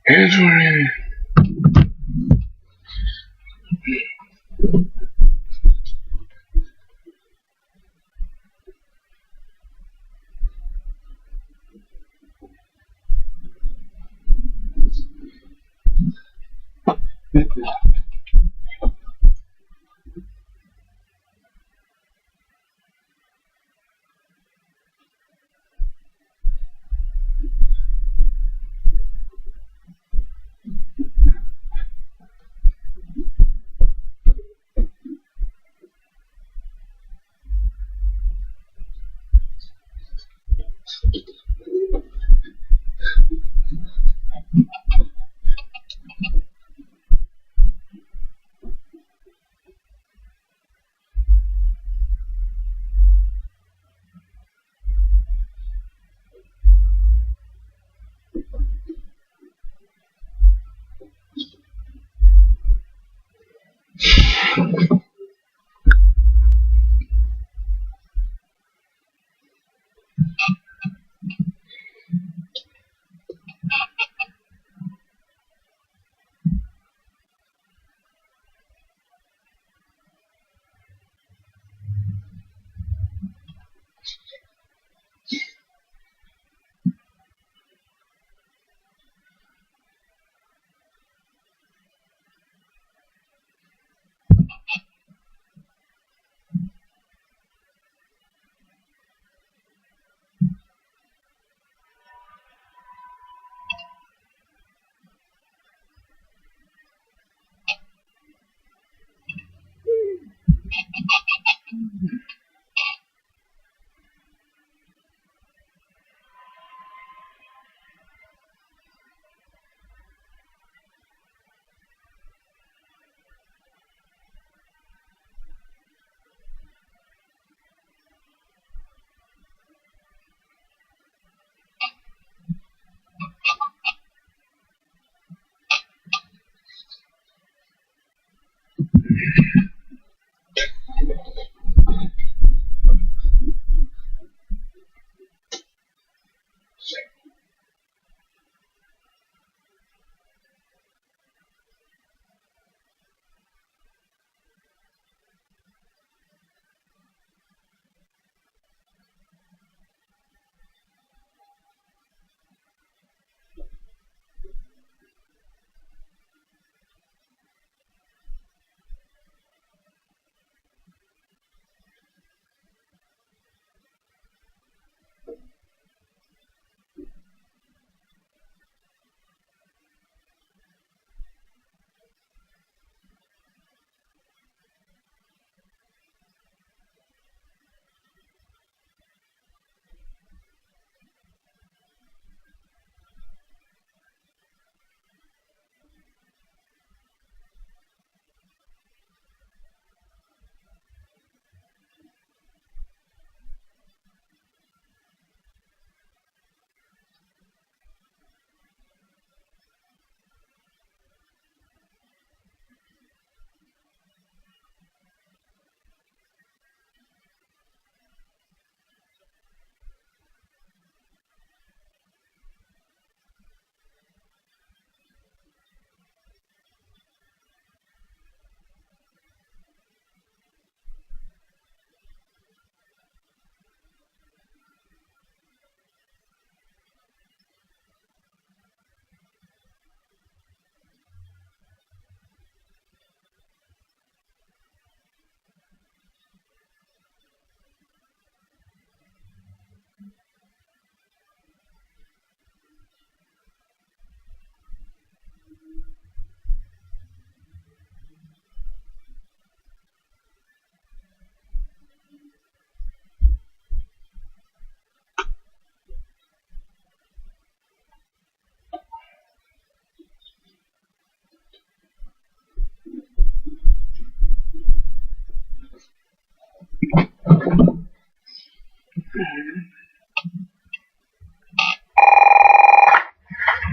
Here's where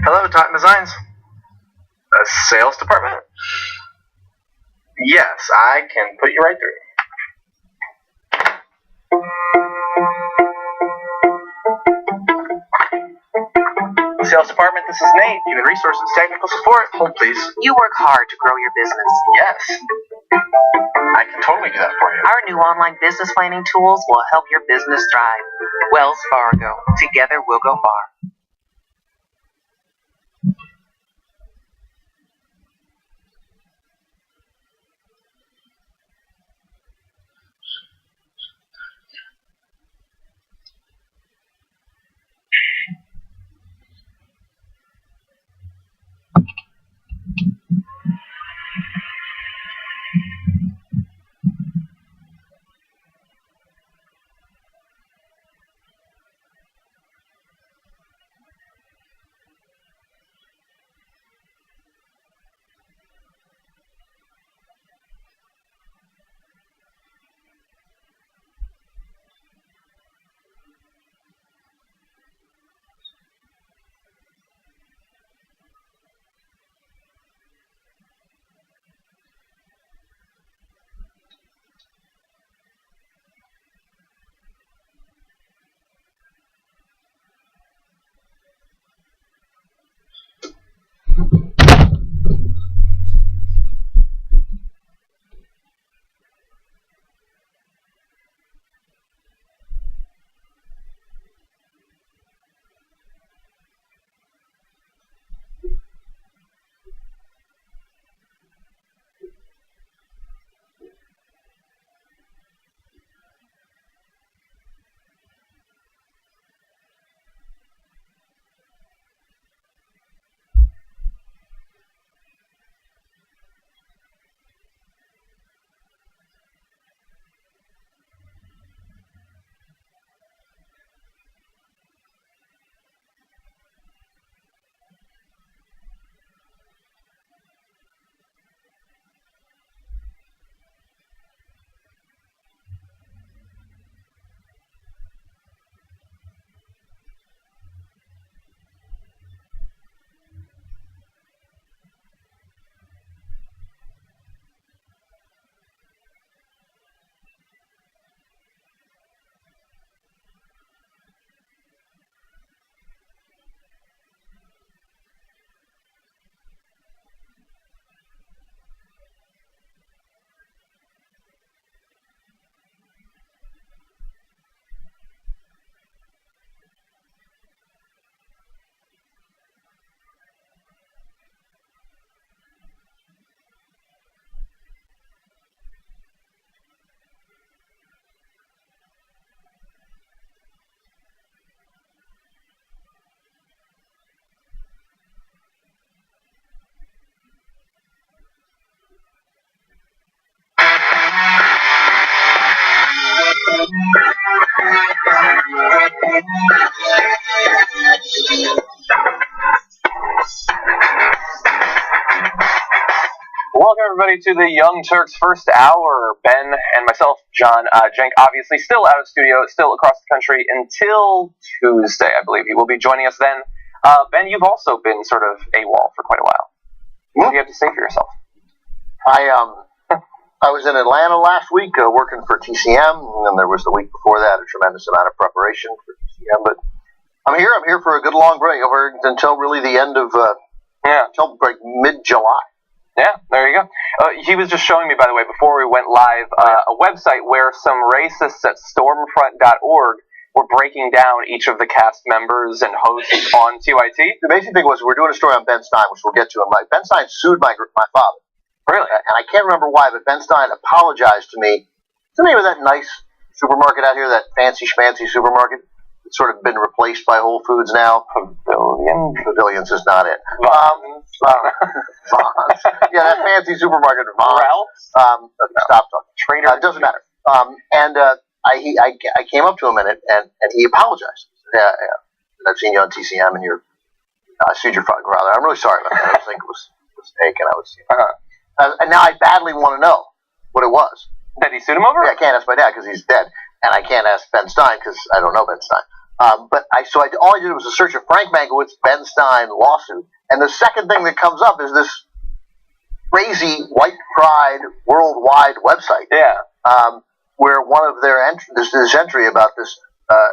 Hello, Titan Designs. Sales department? Yes, I can put you right through. Sales department, this is Nate. Human resources, technical support. Hold, please. You work hard to grow your business. Yes. I can totally do that for you. Our new online business planning tools will help your business thrive. Wells Fargo. Together we'll go far. Welcome, everybody, to the Young Turks first hour. Ben and myself, John, Jenk, obviously still out of studio, still across the country until Tuesday, I believe. He will be joining us then. Ben, you've also been sort of AWOL for quite a while. What do you have to say for yourself? I was in Atlanta last week working for TCM, and then there was the week before that a tremendous amount of preparation for TCM. But I'm here for a good long break over until really the end of until like mid-July. Yeah, there you go. He was just showing me, by the way, before we went live, a website where some racists at stormfront.org were breaking down each of the cast members and hosts on TYT. The amazing thing was we're doing a story on Ben Stein, which we'll get to. And Ben Stein sued my father. Really? And I can't remember why, but Ben Stein apologized to me. What's the name of that nice supermarket out here, that fancy schmancy supermarket? It's sort of been replaced by Whole Foods now. Pavilions is not it. Vons. Yeah, that fancy supermarket. Vons. Ralph's? Stop talking. Trader. It doesn't matter. I came up to him and he apologized. Yeah. I've seen you on TCM and I sued your father. I'm really sorry about that. I think it was a mistake and I was. And now I badly want to know what it was. That he sued him over? Yeah, I can't ask my dad because he's dead, and I can't ask Ben Stein because I don't know Ben Stein. All I did was a search of Frank Mankiewicz Ben Stein lawsuit, and the second thing that comes up is this crazy white pride worldwide website. Yeah. Where one of their there's this entry about this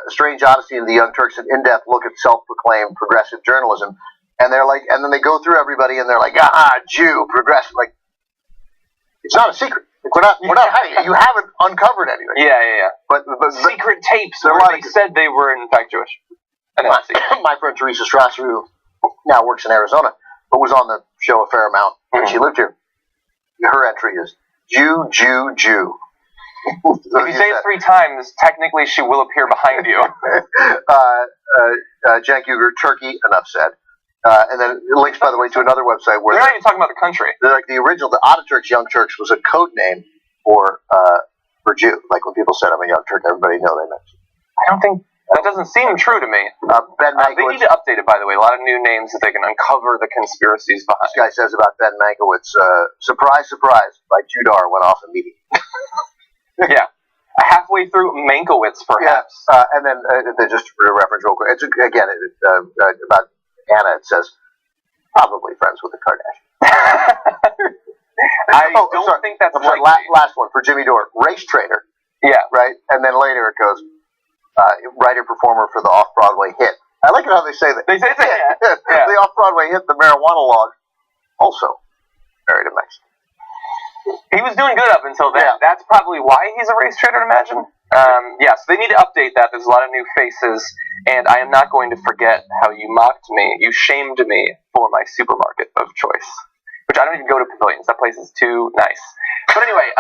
Strange Odyssey of the Young Turks, an in-depth look at self-proclaimed progressive journalism. And they're like, and then they go through everybody, and they're like, Jew, progressive. Like, it's not a secret. Like, we're not hiding it. You haven't uncovered anything. Yeah. But Secret tapes there are where a lot they of- said they were in fact Jewish. my friend Teresa Strasser, who now works in Arizona, but was on the show a fair amount when she lived here. Her entry is Jew, Jew, Jew. If you say it 3 times, technically she will appear behind you. Cenk Uygur, Turkey, enough said. And then it links, by the way, to another website where We're not even talking about the country. like the original, the Ataturks, Young Turks, was a code name for Jew. Like when people said I'm a Young Turk, everybody knew they meant Jew. I don't think that doesn't seem true to me. Ben They Mankiewicz. need to update it, by the way. A lot of new names that they can uncover the conspiracies behind. This guy says about Ben Mankiewicz, surprise, surprise, by Judar went off immediately. Yeah. Halfway through Mankiewicz, perhaps. And then they just reference real quick. It's again about Anna. It says probably friends with the Kardashians. I don't think that's I'm sorry, likely. last one for Jimmy Dore, race trader. Yeah. Right, and then later it goes writer performer for the off Broadway hit. I like it how they say that. They say that. Yeah. The off Broadway hit, the marijuana log, also married a Mexican. He was doing good up until then. Yeah. That's probably why he's a race trader, I'd imagine. Yes, they need to update that. There's a lot of new faces, and I am not going to forget how you mocked me. You shamed me for my supermarket of choice, which I don't even go to Pavilions. That place is too nice. But anyway,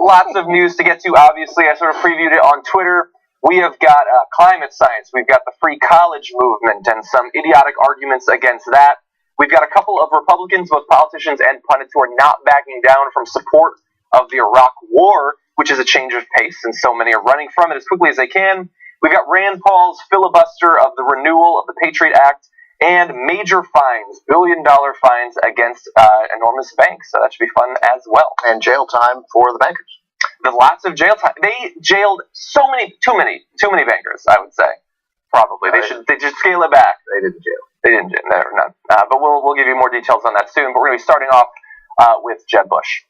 lots of news to get to, obviously. I sort of previewed it on Twitter. We have got climate science. We've got the free college movement and some idiotic arguments against that. We've got a couple of Republicans, both politicians and pundits, who are not backing down from support of the Iraq War, which is a change of pace, and so many are running from it as quickly as they can. We've got Rand Paul's filibuster of the renewal of the Patriot Act, and major fines, billion-dollar fines against enormous banks. So that should be fun as well. And jail time for the bankers. There's lots of jail time. They jailed too many bankers, I would say. Probably. They should scale it back. They didn't jail. They didn't. They're not. But we'll give you more details on that soon. But we're going to be starting off with Jeb Bush.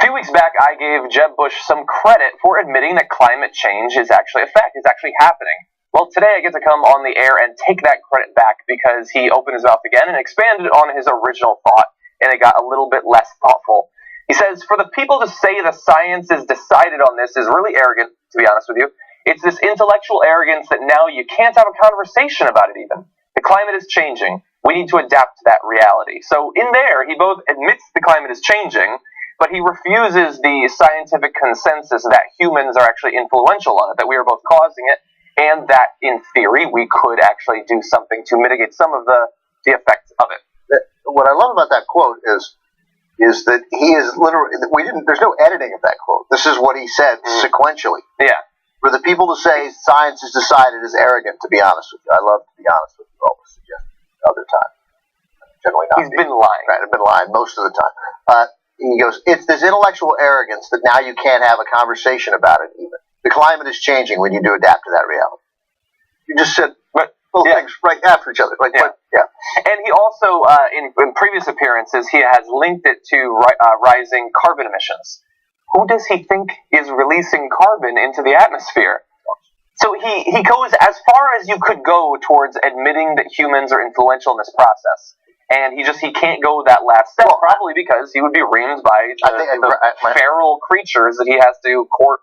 A few weeks back, I gave Jeb Bush some credit for admitting that climate change is actually a fact, is actually happening. Well, today I get to come on the air and take that credit back because he opened his mouth again and expanded on his original thought, and it got a little bit less thoughtful. He says, for the people to say the science is decided on this is really arrogant, to be honest with you. It's this intellectual arrogance that now you can't have a conversation about it even. The climate is changing. We need to adapt to that reality. So in there, he both admits the climate is changing, but he refuses the scientific consensus that humans are actually influential on it, that we are both causing it, and that, in theory, we could actually do something to mitigate some of the effects of it. What I love about that quote is that he is literally, there's no editing of that quote. This is what he said sequentially. Yeah. For the people to say science is decided is arrogant, to be honest with you. I love to be honest with you, always suggest other time. Generally not. He's been lying. Right, I've been lying most of the time. He goes, it's this intellectual arrogance that now you can't have a conversation about it even. The climate is changing. We need to adapt to that reality. You just said things right after each other. And he also, in previous appearances, he has linked it to rising carbon emissions. Who does he think is releasing carbon into the atmosphere? So he goes as far as you could go towards admitting that humans are influential in this process. And he can't go that last step, probably because he would be reamed by the feral creatures that he has to court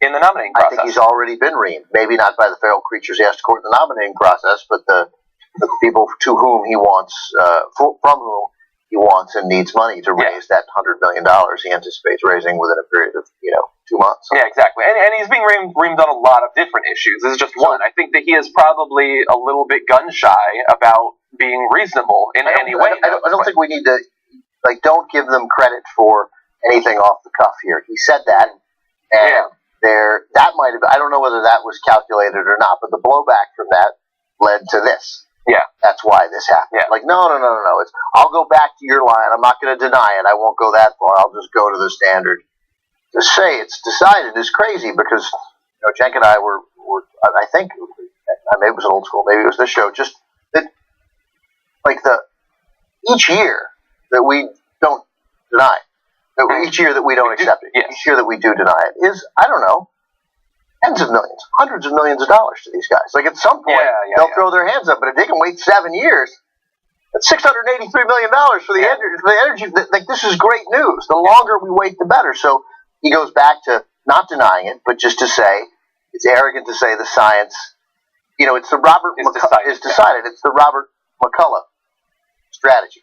in the nominating process. I think he's already been reamed. Maybe not by the feral creatures he has to court in the nominating process, but the people to whom he wants, from whom he wants and needs money to raise that $100 million he anticipates raising within a period of 2 months. Yeah, exactly. And he's being reamed on a lot of different issues. This is just one. I think that he is probably a little bit gun shy about being reasonable in any way. I don't think we need to, don't give them credit for anything off the cuff here. He said that, and that might have, I don't know whether that was calculated or not, but the blowback from that led to this. Yeah. That's why this happened. Yeah. No. It's, I'll go back to your line. I'm not going to deny it. I won't go that far. I'll just go to the standard. To say it's decided is crazy because, Cenk and I were I think, maybe it was old school, maybe it was this show, just that, each year that we don't deny it, each year that we don't accept it, each year that we do deny it is, I don't know, tens of millions, hundreds of millions of dollars to these guys. Like at some point, they'll throw their hands up. But if they can wait 7 years, that's $683 million for the energy. Like this is great news. The longer we wait, the better. So he goes back to not denying it, but just to say it's arrogant to say the science. It's the Robert is decided. It's the Robert McCullough strategy,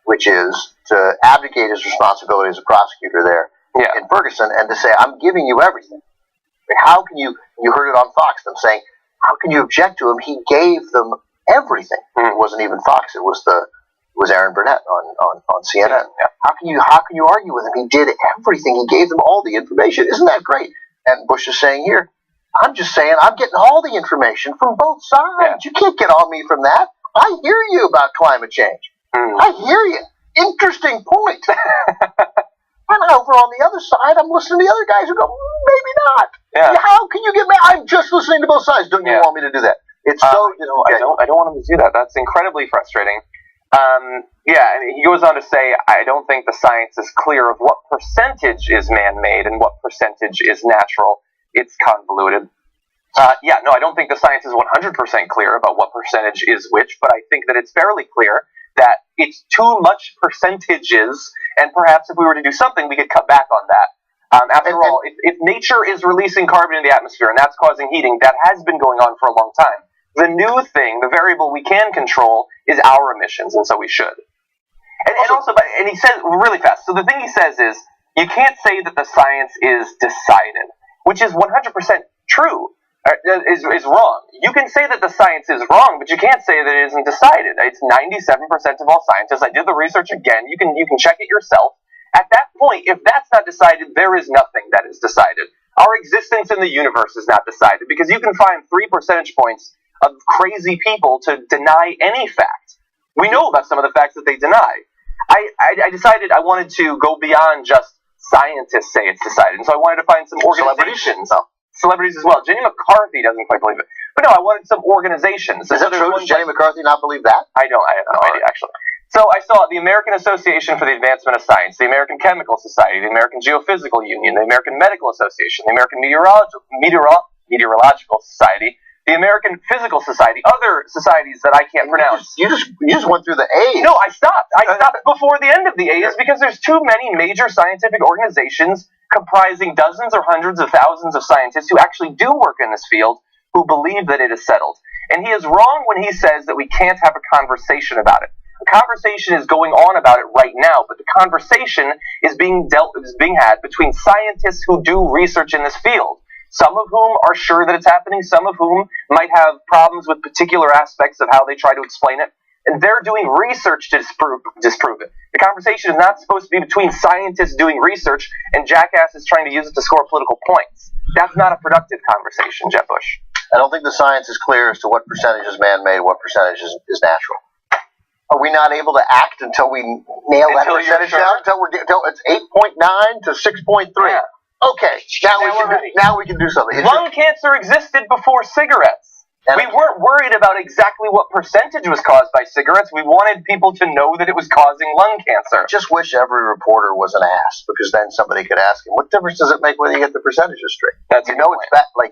which is to abdicate his responsibility as a prosecutor there in Ferguson and to say, I'm giving you everything. How can you heard it on Fox, them saying, how can you object to him? He gave them everything. It wasn't even Fox. It was Aaron Burnett on CNN. Yeah. How can you argue with him? He did everything. He gave them all the information. Isn't that great? And Bush is saying here, I'm just saying I'm getting all the information from both sides. Yeah. You can't get on me from that. I hear you about climate change. I hear you. Interesting point. And over on the other side, I'm listening to the other guys who go, maybe not. Yeah. How can you get mad? I'm just listening to both sides. Don't you want me to do that? It's I don't want him to do that. That's incredibly frustrating. And he goes on to say, I don't think the science is clear of what percentage is man-made and what percentage is natural. It's convoluted. I don't think the science is 100% clear about what percentage is which, but I think that it's fairly clear that it's too much percentages, and perhaps if we were to do something, we could cut back on that. After all, if nature is releasing carbon in the atmosphere and that's causing heating, that has been going on for a long time. The new thing, the variable we can control, is our emissions, and so we should. And he says, really fast, so the thing he says is, you can't say that the science is decided, which is 100% true. Is wrong. You can say that the science is wrong, but you can't say that it isn't decided. It's 97% of all scientists. I did the research again. You can check it yourself. At that point, if that's not decided, there is nothing that is decided. Our existence in the universe is not decided, because you can find 3 percentage points of crazy people to deny any fact. We know about some of the facts that they deny. I decided I wanted to go beyond just scientists say it's decided, and so I wanted to find some organizations. Celebrities as well. Jenny McCarthy doesn't quite believe it. But no, I wanted some organizations. Is that true? Does Jenny McCarthy not believe that? I have no idea, actually. So I saw the American Association for the Advancement of Science, the American Chemical Society, the American Geophysical Union, the American Medical Association, the American Meteorological Society, the American Physical Society, other societies that I can't pronounce. You just went through the A's. No, I stopped. I stopped before the end of the A's because there's too many major scientific organizations comprising dozens or hundreds of thousands of scientists who actually do work in this field who believe that it is settled. And he is wrong when he says that we can't have a conversation about it. A conversation is going on about it right now, but the conversation is being had between scientists who do research in this field. Some of whom are sure that it's happening, some of whom might have problems with particular aspects of how they try to explain it, and they're doing research to disprove it. The conversation is not supposed to be between scientists doing research and jackasses trying to use it to score political points. That's not a productive conversation, Jeb Bush. I don't think the science is clear as to what percentage is man-made, what percentage is natural. Are we not able to act until we nail that percentage down? Until it's 8.9 to 6.3. Yeah. Okay, now we can do something. Lung cancer existed before cigarettes. We weren't worried about exactly what percentage was caused by cigarettes. We wanted people to know that it was causing lung cancer. I just wish every reporter was an ass, because then somebody could ask him, what difference does it make whether you get the percentages straight? That's it's that, like,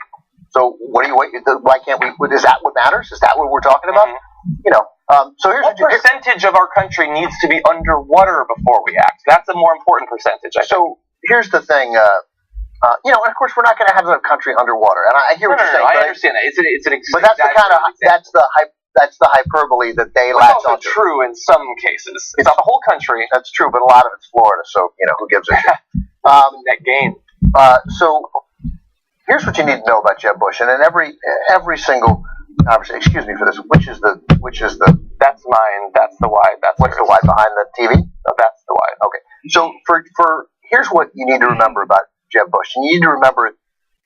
so what do you wait? Why can't we? Is that what matters? Is that what we're talking about? Mm-hmm. So here's what percentage of our country needs to be underwater before we act? That's a more important percentage, I think. So here's the thing. And of course, we're not going to have the country underwater. And I hear what you're saying. I understand that. It's an but that's the kind of that's the hyperbole that they latch onto. It's also true in some cases. It's not the whole country. That's true, but a lot of it's Florida. So who gives a shit? Net gain. So here's what you need to know about Jeb Bush, and in every single conversation. Excuse me for this. Which is the? That's mine. That's the wide. What's the wide behind the TV? No, that's the wide. Okay. So for here's what you need to remember about Jeb Bush, and you need to remember it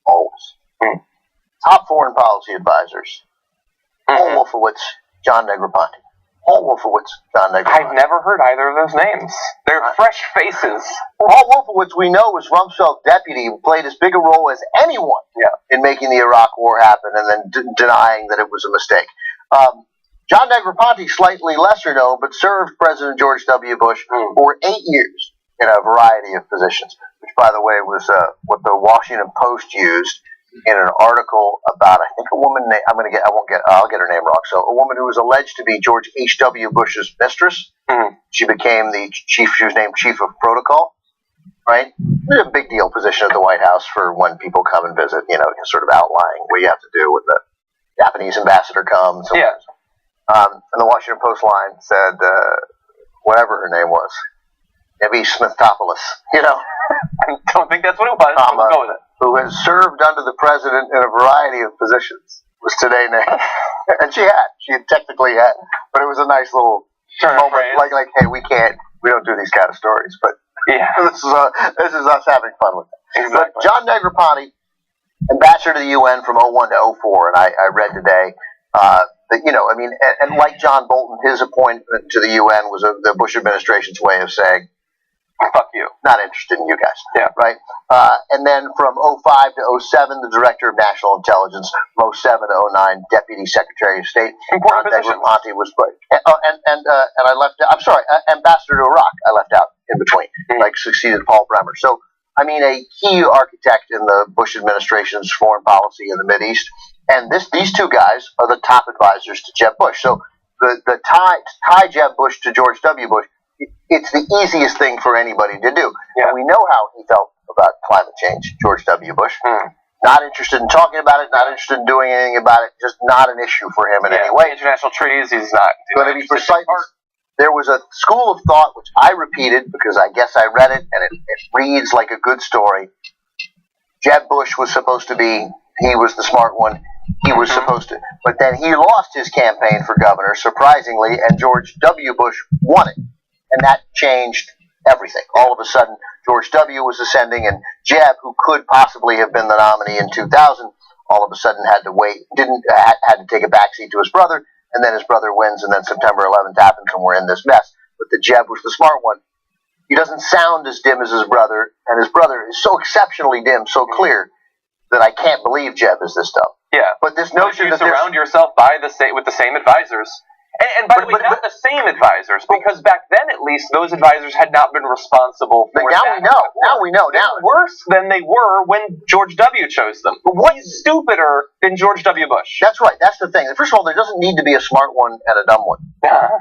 always. Top foreign policy advisors: Paul Wolfowitz, John Negroponte. Paul Wolfowitz, John Negroponte. I've never heard either of those names. They're fresh faces. Paul Wolfowitz, we know, was Rumsfeld's deputy, who played as big a role as anyone in making the Iraq War happen and then denying that it was a mistake. John Negroponte, slightly lesser known, but served President George W. Bush for 8 years in a variety of positions, which, by the way, was what the Washington Post used in an article about, I think, a woman named, I'll get her name wrong. So a woman who was alleged to be George H.W. Bush's mistress. Mm-hmm. She became the chief. She was named chief of protocol. Right? It's a big deal position at the White House for when people come and visit. You know, sort of outlining what you have to do when the Japanese ambassador comes. Yeah. And the Washington Post line said, whatever her name was, Evie Smithtopoulos. You know. I don't think that's what it was. We'll go with it. Who has served under the president in a variety of positions, was today named. And she technically had, but it was a nice little moment, like, hey, we don't do these kind of stories, but yeah, this is us having fun with it. Exactly. But John Negroponte, ambassador to the UN from 01 to 04, and I read today that, you know, I mean, and like John Bolton, his appointment to the UN was the Bush administration's way of saying, fuck you. Not interested in you guys. Yeah. Right? And then from 05 to 07, the Director of National Intelligence. From 07 to 09, Deputy Secretary of State. Important position. Negroponte was right. And I left out, I'm sorry, Ambassador to Iraq, I left out in between. Like, succeeded Paul Bremer. So, I mean, a key architect in the Bush administration's foreign policy in the Mideast. And these two guys are the top advisors to Jeb Bush. So, the tie Jeb Bush to George W. Bush, it's the easiest thing for anybody to do. Yeah. And we know how he felt about climate change, George W. Bush. Not interested in talking about it, not interested in doing anything about it, just not an issue for him in any way. International treaties, he's not. But to be precise, there was a school of thought, which I repeated because I guess I read it, and it reads like a good story. Jeb Bush was supposed to be, he was the smart one, he was supposed to, but then he lost his campaign for governor, surprisingly, and George W. Bush won it. And that changed everything. All of a sudden, George W. was ascending, and Jeb, who could possibly have been the nominee in 2000, all of a sudden had to wait, had to take a backseat to his brother, and then his brother wins, and then September 11th happens, and we're in this mess. But the Jeb was the smart one. He doesn't sound as dim as his brother, and his brother is so exceptionally dim, so clear, that I can't believe Jeb is this dumb. Yeah. But this notion you that surround yourself with the same advisors. And by the way, not the same advisors, because back then, at least, those advisors had not been responsible for now that. Now we know. Now worse than they were when George W. chose them. But what's stupider than George W. Bush? That's right. That's the thing. First of all, there doesn't need to be a smart one and a dumb one.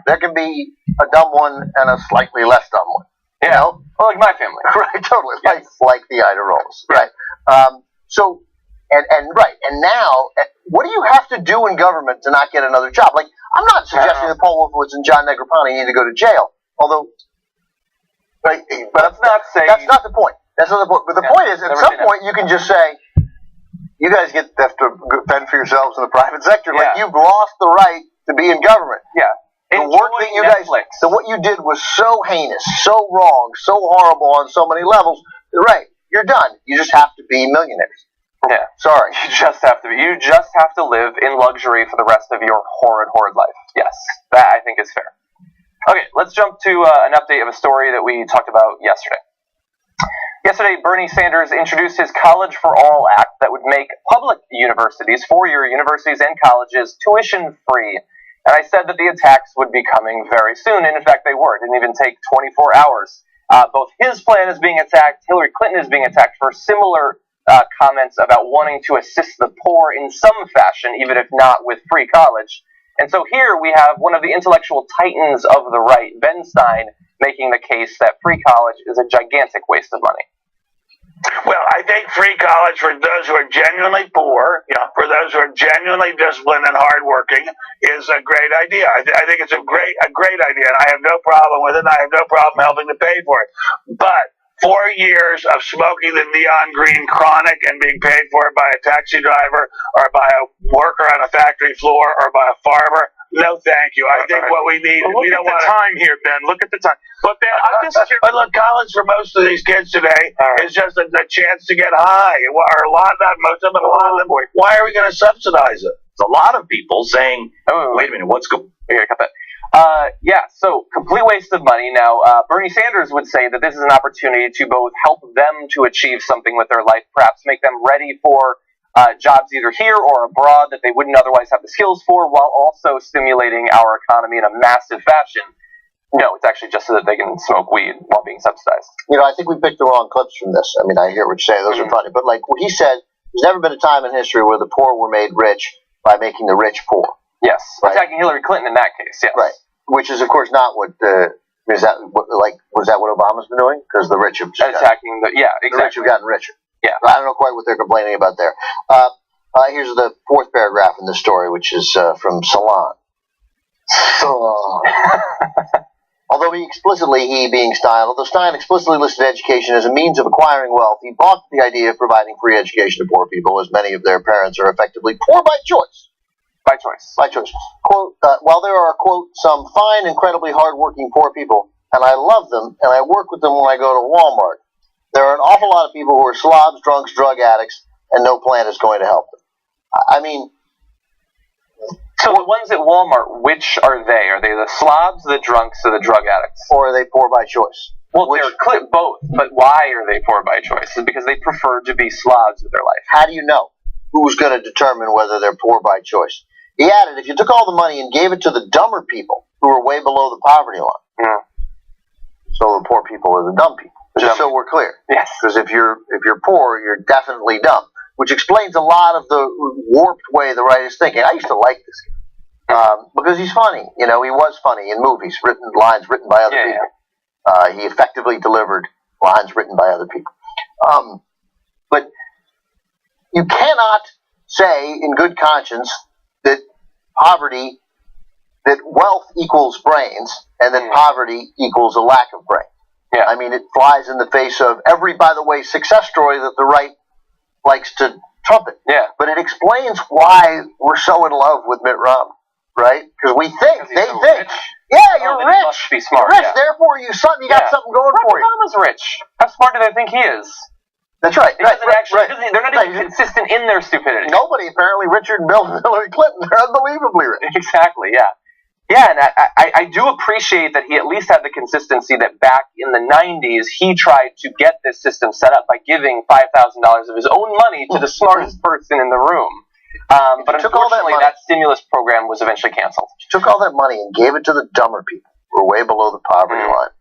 There can be a dumb one and a slightly less dumb one. You know? Well, like my family. Right, totally. Yes. Like the Idarolas. Right. And now, what do you have to do in government to not get another job? Like, I'm not suggesting that Paul Wolfowitz and John Negroponte need to go to jail. Although, right, but let's not say that's not the point. That's not the point. But the point is, at some point, you can just say, you guys have to fend for yourselves in the private sector. Like, you've lost the right to be in government. Yeah. The work that you guys, what you did was so heinous, so wrong, so horrible on so many levels. You're right. You're done. You just have to be millionaires. Yeah. Sorry. You just have to live in luxury for the rest of your horrid life. Yes. That, I think, is fair. Okay, let's jump to an update of a story that we talked about yesterday. Yesterday, Bernie Sanders introduced his College for All Act that would make public universities, four-year universities and colleges, tuition-free. And I said that the attacks would be coming very soon, and in fact they were. It didn't even take 24 hours. Both his plan is being attacked, Hillary Clinton is being attacked for similar comments about wanting to assist the poor in some fashion, even if not with free college. And so here we have one of the intellectual titans of the right, Ben Stein, making the case that free college is a gigantic waste of money. Well, I think free college for those who are genuinely poor, for those who are genuinely disciplined and hardworking, is a great idea. I think it's a great idea, and I have no problem with it. And I have no problem helping to pay for it. But 4 years of smoking the neon green chronic and being paid for it by a taxi driver or by a worker on a factory floor or by a farmer, no thank you. I think what we need... Well, look at the time here, Ben. Look at the time. But Ben, I'm just curious. But look, college for most of these kids today is just a chance to get high. Or a lot, not most of them, but a lot of them. Why are we going to subsidize it? There's a lot of people saying, wait a minute, what's going on? I gotta cut that. So complete waste of money. Now, Bernie Sanders would say that this is an opportunity to both help them to achieve something with their life, perhaps make them ready for jobs either here or abroad that they wouldn't otherwise have the skills for, while also stimulating our economy in a massive fashion. No, it's actually just so that they can smoke weed while being subsidized. I think we picked the wrong clips from this. I mean, I hear what you're saying. Those are funny. But like what he said, There's never been a time in history where the poor were made rich by making the rich poor. Yes, right. Attacking Hillary Clinton in that case. Yes, right. Which is, of course, not what was that what Obama's been doing? Because the rich have just attacking the exactly. The rich have gotten richer. Yeah, I don't know quite what they're complaining about there. Here's the fourth paragraph in this story, which is from Salon. Although Stein explicitly listed education as a means of acquiring wealth, he balked at the idea of providing free education to poor people, as many of their parents are effectively poor by choice. By choice. By choice. Quote, while there are, quote, some fine, incredibly hardworking poor people, and I love them, and I work with them when I go to Walmart, there are an awful lot of people who are slobs, drunks, drug addicts, and no plan is going to help them. I mean... So the ones at Walmart, which are they? Are they the slobs, the drunks, or the drug addicts? Or are they poor by choice? Well, they're both, but why are they poor by choice? Is it because they prefer to be slobs with their life? How do you know? Who's going to determine whether they're poor by choice? He added, if you took all the money and gave it to the dumber people who are way below the poverty line, so the poor people are the dumb people. Just so we're clear. Yes. Because if you're poor, you're definitely dumb. Which explains a lot of the warped way the right is thinking. I used to like this guy. Because he's funny. You know, he was funny in movies, lines written by other people. Yeah. He effectively delivered lines written by other people. But you cannot say in good conscience that wealth equals brains, and that poverty equals a lack of brains. Yeah. I mean, it flies in the face of every, by the way, success story that the right likes to trumpet. Yeah. But it explains why we're so in love with Mitt Romney, right? Because they think, rich. Yeah, you're rich. You must be smart. You're rich, therefore you got something going for you. Obama's rich. How smart do they think he is? That's right. They're not even consistent in their stupidity. Nobody, apparently. Richard, Bill, and Hillary Clinton, they're unbelievably rich. Exactly, yeah. Yeah, and I do appreciate that he at least had the consistency that back in the 90s, he tried to get this system set up by giving $5,000 of his own money to the smartest person in the room. But unfortunately, that stimulus program was eventually canceled. He took all that money and gave it to the dumber people who are way below the poverty line.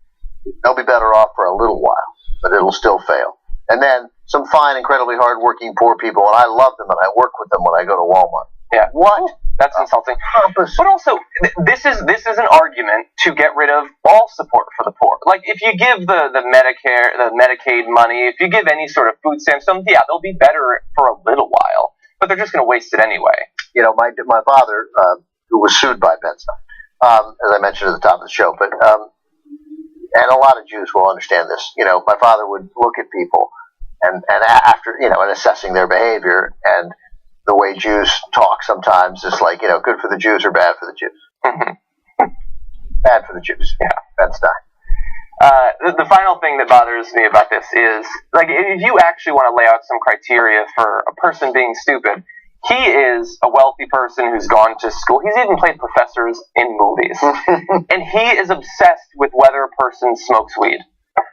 They'll be better off for a little while, but it'll still fail. And then some fine, incredibly hardworking poor people, and I love them, and I work with them when I go to Walmart. Yeah. What? That's insulting. But also, this is an argument to get rid of all support for the poor. Like, if you give the Medicare, the Medicaid money, if you give any sort of food stamps, they'll be better for a little while, but they're just going to waste it anyway. You know, my father, who was sued by Ben Stein, as I mentioned at the top of the show, but and a lot of Jews will understand this. You know, my father would look at people and after, you know, and assessing their behavior, and the way Jews talk sometimes is like, you know, good for the Jews or bad for the Jews. Bad for the Jews. Yeah, Ben Stein. The final thing that bothers me about this is, like, if you actually want to lay out some criteria for a person being stupid, he is a wealthy person who's gone to school. He's even played professors in movies. And he is obsessed with whether a person smokes weed.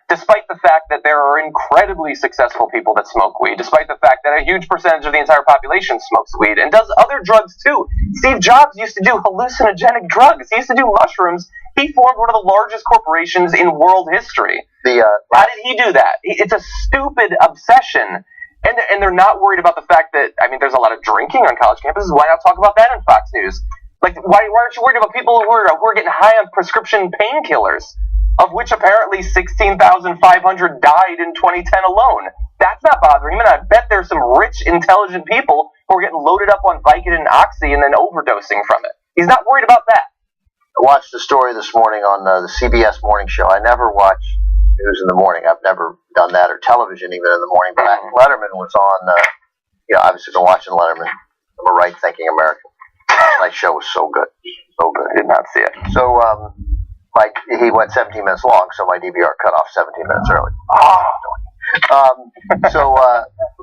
Despite the fact that there are incredibly successful people that smoke weed, despite the fact that a huge percentage of the entire population smokes weed and does other drugs too. Steve Jobs used to do hallucinogenic drugs. He used to do mushrooms. He formed one of the largest corporations in world history. How did he do that? It's a stupid obsession. And they're not worried about the fact that, I mean, there's a lot of drinking on college campuses. Why not talk about that on Fox News? Like, why aren't you worried about people who are getting high on prescription painkillers, of which apparently 16,500 died in 2010 alone? That's not bothering him, and I bet there's some rich, intelligent people who are getting loaded up on Vicodin and Oxy and then overdosing from it. He's not worried about that. I watched the story this morning on the CBS morning show. I never watch news in the morning. I've never done that, or television even in the morning, but Letterman was on, obviously been watching Letterman. I'm a right-thinking American. That show was so good. So good. I did not see it. So, he went 17 minutes long, so my DVR cut off 17 minutes early.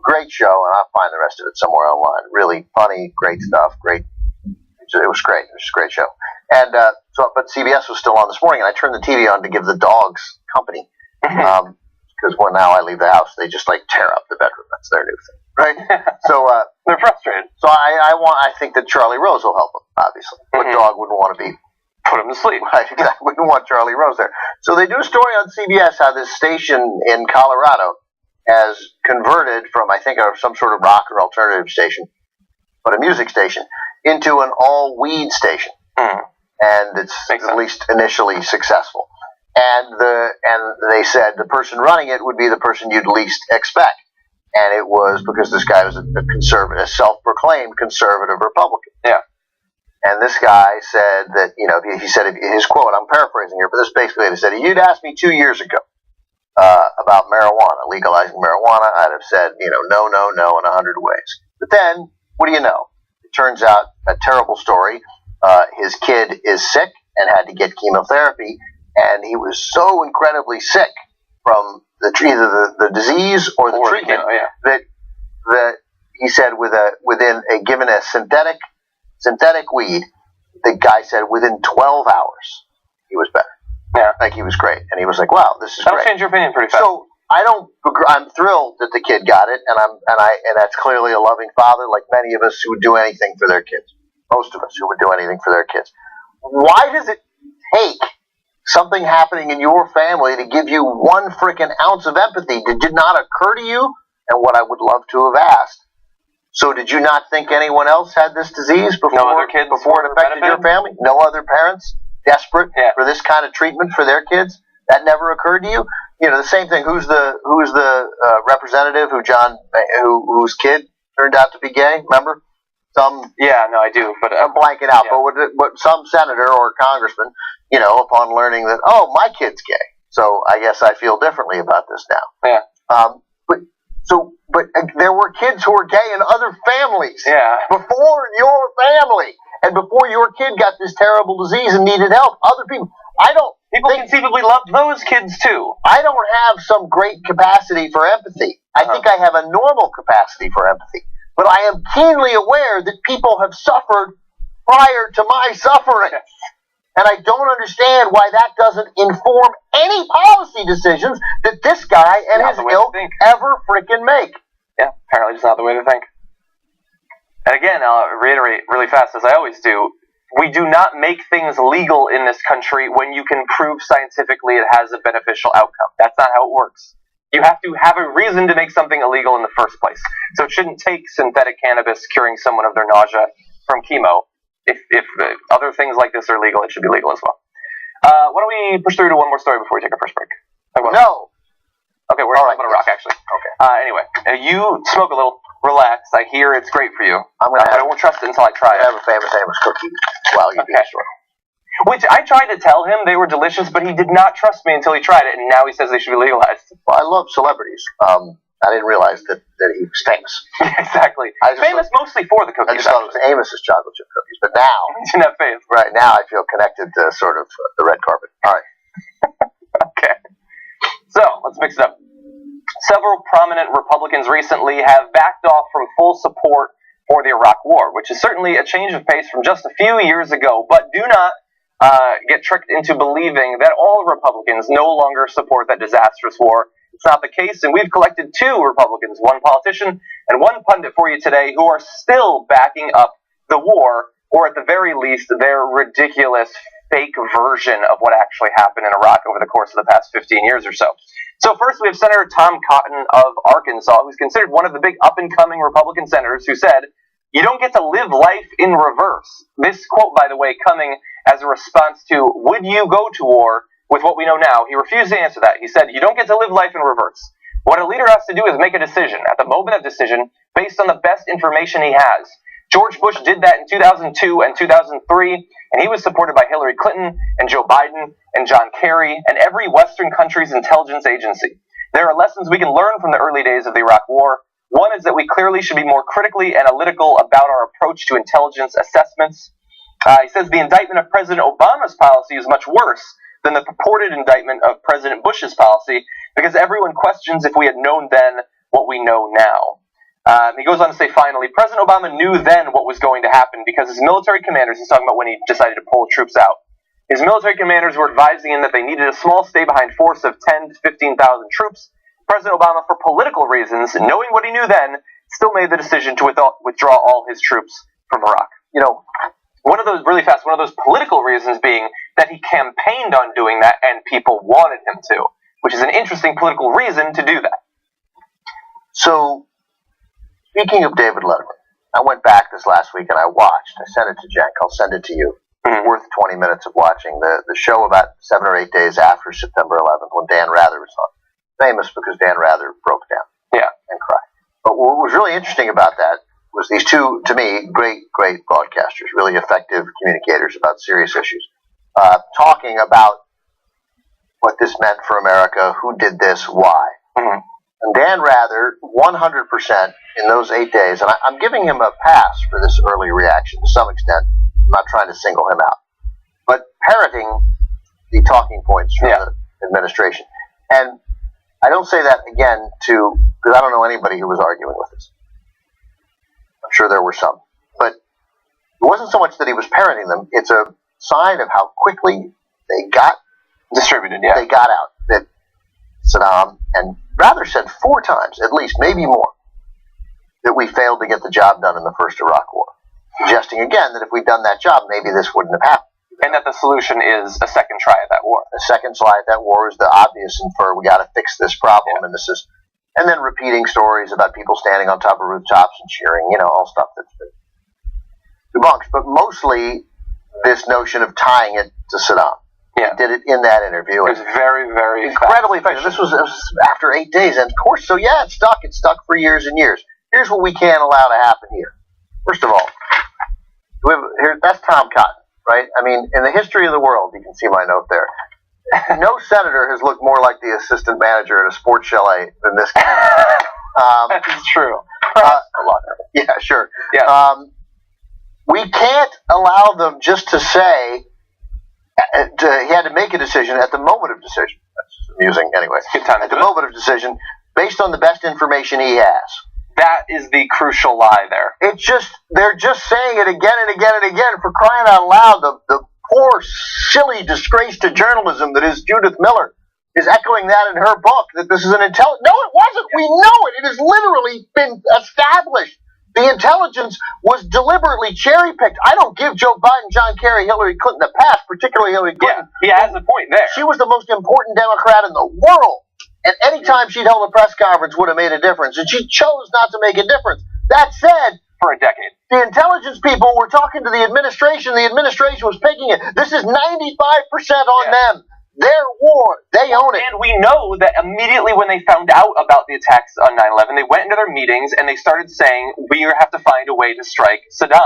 Great show, and I'll find the rest of it somewhere online. Really funny, great stuff, great. It was great. It was a great show. And but CBS was still on this morning, and I turned the TV on to give the dogs company. Because when now I leave the house, they just like tear up the bedroom. That's their new thing, right? So they're frustrated. So I think that Charlie Rose will help them. Obviously, what dog wouldn't want to be put him to sleep? Right, exactly. We don't want Charlie Rose there. So they do a story on CBS how this station in Colorado has converted from, I think, some sort of rock or alternative station, but a music station, into an all-weed station. And it's at least initially successful. And they said the person running it would be the person you'd least expect. And it was because this guy was a conservative, a self-proclaimed conservative Republican. Yeah. And this guy said that, he said, his quote, I'm paraphrasing here, but this basically, he said, you'd asked me 2 years ago about marijuana, legalizing marijuana, I'd have said, no, in 100 ways. But then, what do you know? It turns out a terrible story. His kid is sick and had to get chemotherapy, and he was so incredibly sick from either the disease or the treatment that he said given a synthetic weed, the guy said within 12 hours he was better. Yeah, like he was great, and he was like, "Wow, this is That'll great." change your opinion pretty fast. So I'm thrilled that the kid got it, and that's clearly a loving father, like many of us who would do anything for their kids. Most of us who would do anything for their kids. Why does it take something happening in your family to give you one freaking ounce of empathy? Did it not occur to you? And what I would love to have asked. So did you not think anyone else had this disease before it affected your family? No other parents desperate for this kind of treatment for their kids? That never occurred to you? The same thing. Who's the representative whose kid turned out to be gay? Remember? I do. But I'm blanking out. Yeah. But some senator or congressman, upon learning that, my kid's gay, so I guess I feel differently about this now. Yeah. But there were kids who were gay in other families. Yeah. Before your family, and before your kid got this terrible disease and needed help, other people. People conceivably loved those kids too. I don't have some great capacity for empathy. I think I have a normal capacity for empathy. But I am keenly aware that people have suffered prior to my suffering. And I don't understand why that doesn't inform any policy decisions that this guy and his ilk ever freaking make. Yeah, apparently just not the way to think. And again, I'll reiterate really fast, as I always do, we do not make things legal in this country when you can prove scientifically it has a beneficial outcome. That's not how it works. You have to have a reason to make something illegal in the first place. So it shouldn't take synthetic cannabis curing someone of their nausea from chemo. If other things like this are legal, it should be legal as well. Why don't we push through to one more story before we take our first break? No. Okay, we're talking about a rock, actually. Okay. Anyway, you smoke a little. Relax. I hear it's great for you. I won't trust it until I try it. I have a famous Amos cookie while you do the story. Which I tried to tell him they were delicious, but he did not trust me until he tried it, and now he says they should be legalized. Well, I love celebrities. I didn't realize that he was famous. Exactly. Famous mostly for the cookies. I just thought it was Amos's chocolate chip cookies, but now you didn't have faith. Right now, I feel connected to sort of the red carpet. All right. Okay. So let's mix it up. Several prominent Republicans recently have backed off from full support for the Iraq War, which is certainly a change of pace from just a few years ago. But do not get tricked into believing that all Republicans no longer support that disastrous war. It's not the case, and we've collected two Republicans, one politician and one pundit for you today, who are still backing up the war, or at the very least, their ridiculous fake version of what actually happened in Iraq over the course of the past 15 years or so. So first we have Senator Tom Cotton of Arkansas, who's considered one of the big up-and-coming Republican senators, who said, "You don't get to live life in reverse." This quote, by the way, coming as a response to, would you go to war with what we know now? He refused to answer that. He said, "You don't get to live life in reverse. What a leader has to do is make a decision at the moment of decision based on the best information he has." George Bush did that in 2002 and 2003, and he was supported by Hillary Clinton and Joe Biden and John Kerry and every Western country's intelligence agency. There are lessons we can learn from the early days of the Iraq War. One is that we clearly should be more critically analytical about our approach to intelligence assessments. He says the indictment of President Obama's policy is much worse than the purported indictment of President Bush's policy, because everyone questions if we had known then what we know now. He goes on to say, finally, President Obama knew then what was going to happen because his military commanders, he's talking about when he decided to pull troops out, his military commanders were advising him that they needed a small stay-behind force of 10 to 15,000 troops. President Obama, for political reasons, knowing what he knew then, still made the decision to withdraw all his troops from Iraq. One of those political reasons being that he campaigned on doing that and people wanted him to, which is an interesting political reason to do that. So, speaking of David Letterman, I went back this last week and I watched. I sent it to Jen. I'll send it to you. Worth 20 minutes of watching. The show about 7 or 8 days after September 11th when Dan Rather was on. Famous because Dan Rather broke down. Yeah. And cried. But what was really interesting about that was these two, to me, great broadcasters, really effective communicators about serious issues, talking about what this meant for America, who did this, why. Mm-hmm. And Dan Rather, 100% in those 8 days, and I'm giving him a pass for this early reaction to some extent. I'm not trying to single him out. But parroting the talking points from the administration. And I don't say that again because I don't know anybody who was arguing with us. I'm sure there were some. But it wasn't so much that he was parroting them. It's a sign of how quickly they got distributed, They got out that Saddam, and Rather said 4 times, at least, maybe more, that we failed to get the job done in the first Iraq War. Suggesting again that if we'd done that job, maybe this wouldn't have happened. And that the solution is a second try at that war. A second try at that war is the obvious infer, we got to fix this problem, and this is, and then repeating stories about people standing on top of rooftops and cheering, all stuff that's been debunked. But mostly this notion of tying it to Saddam. Yeah. He did it in that interview. It was very, very incredibly effective. This was after 8 days, and of course, so yeah, it stuck. It stuck for years and years. Here's what we can't allow to happen here. First of all, that's Tom Cotton, right? I mean, in the history of the world, you can see my note there. No senator has looked more like the assistant manager at a sports chalet than this guy. That is true. A lot. Yeah, sure. Yeah. We can't allow them just to say he had to make a decision at the moment of decision. That's amusing, anyway. Good time. At the moment of decision, based on the best information he has. That is the crucial lie there. They're just saying it again and again and again, for crying out loud. The poor, silly disgrace to journalism that is Judith Miller is echoing that in her book, that this is an intelligence. No, it wasn't. We know it. It has literally been established. The intelligence was deliberately cherry-picked. I don't give Joe Biden, John Kerry, Hillary Clinton a pass, particularly Hillary Clinton. Yeah, he has a point there. She was the most important Democrat in the world. And any time she'd held a press conference would have made a difference. And she chose not to make a difference. That said, for a decade, the intelligence people were talking to the administration. The administration was picking it. This is 95% on them. Their war. They own it. And we know that immediately when they found out about the attacks on 9/11, they went into their meetings and they started saying, we have to find a way to strike Saddam.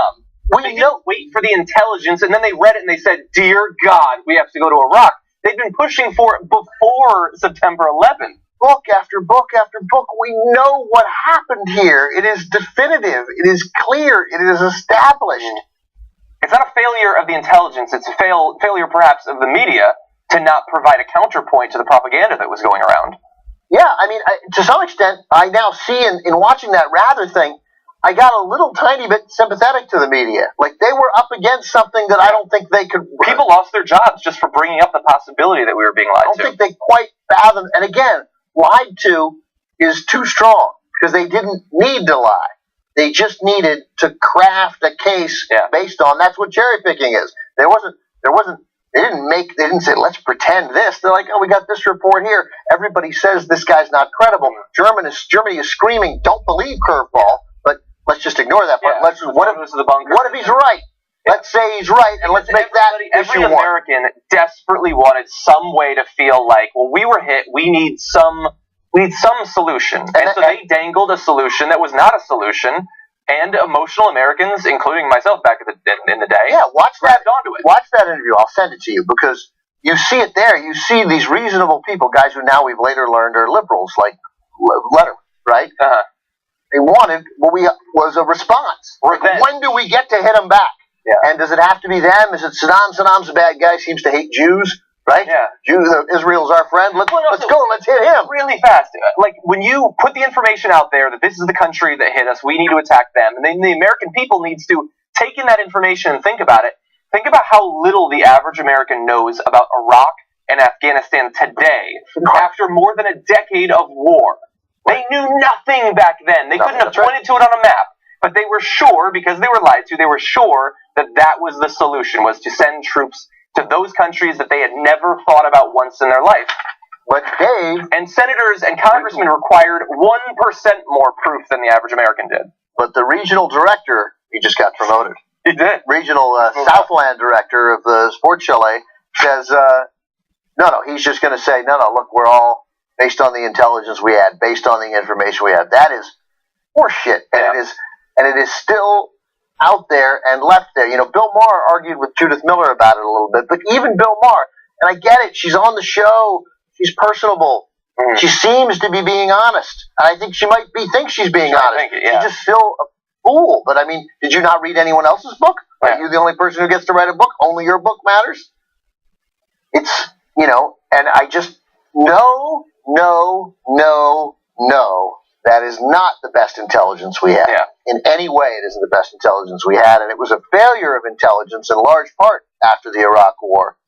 They didn't wait for the intelligence, and then they read it and they said, dear God, we have to go to Iraq. They've been pushing for it before September 11th. Book after book after book, we know what happened here. It is definitive. It is clear. It is established. It's not a failure of the intelligence. It's a failure, perhaps, of the media to not provide a counterpoint to the propaganda that was going around. Yeah, I mean, to some extent, I now see in watching that Rather thing, I got a little tiny bit sympathetic to the media. Like, they were up against something that I don't think they could... People lost their jobs just for bringing up the possibility that we were being lied to. I don't think they quite fathomed... And again, lied to is too strong, because they didn't need to lie. They just needed to craft a case based on... That's what cherry-picking is. There wasn't... They didn't say, let's pretend this. They're like, oh, we got this report here. Everybody says this guy's not credible. Germany is screaming, don't believe curveball, but let's just ignore that part. What if he's right? Let's say he's right, and let's make that every American desperately wanted some way to feel like, well, we were hit, we need some solution. And so they dangled a solution that was not a solution. And emotional Americans, including myself back in the day, watch that onto it. Watch that interview. I'll send it to you, because you see it there. You see these reasonable people, guys who now we've later learned are liberals, like Letterman, right? Uh-huh. They wanted what was a response. When do we get to hit them back? Yeah. And does it have to be them? Is it Saddam? Saddam's a bad guy. Seems to hate Jews. Right? Yeah. Israel's our friend. Let's go. Let's hit him. Really fast. Like, when you put the information out there that this is the country that hit us, we need to attack them, and then the American people needs to take in that information and think about it. Think about how little the average American knows about Iraq and Afghanistan today, after more than a decade of war. They knew nothing back then. They couldn't have pointed to it on a map, but they were sure, because they were lied to, they were sure that was the solution, was to send troops to those countries that they had never thought about once in their life. But Dave, And senators and congressmen required 1% more proof than the average American did. but the regional director, he just got promoted. He did. Regional Southland director of the sports chalet says, no, he's just going to say, no, look, we're all based on the intelligence we had, based on the information we had. That is horseshit, and it is still out there and left there. You know, Bill Maher argued with Judith Miller about it a little bit, but even Bill Maher, and I get it, she's on the show, she's personable, she seems to be being honest, and I think she might think she's being honest. She's just still a fool. But I mean, did you not read anyone else's book? Are you the only person who gets to write a book? Only your book matters? It's, and I just, no, that is not the best intelligence we had. In any way, it isn't the best intelligence we had, and it was a failure of intelligence in large part after the Iraq War.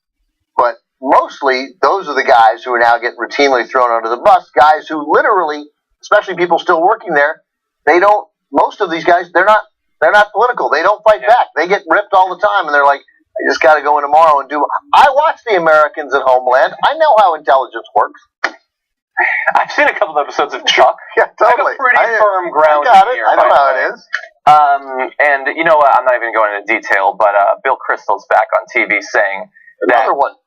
But mostly, those are the guys who are now getting routinely thrown under the bus, guys who literally, especially people still working there, most of these guys, they're not political. They don't fight back. They get ripped all the time, and they're like, I just got to go in tomorrow and do. I watch the Americans at Homeland. I know how intelligence works. I've seen a couple of episodes of Chuck. Yeah, totally. I have a pretty firm ground. I got it. Here, I know how it is. And you know what? I'm not even going into detail, but Bill Kristol's back on TV saying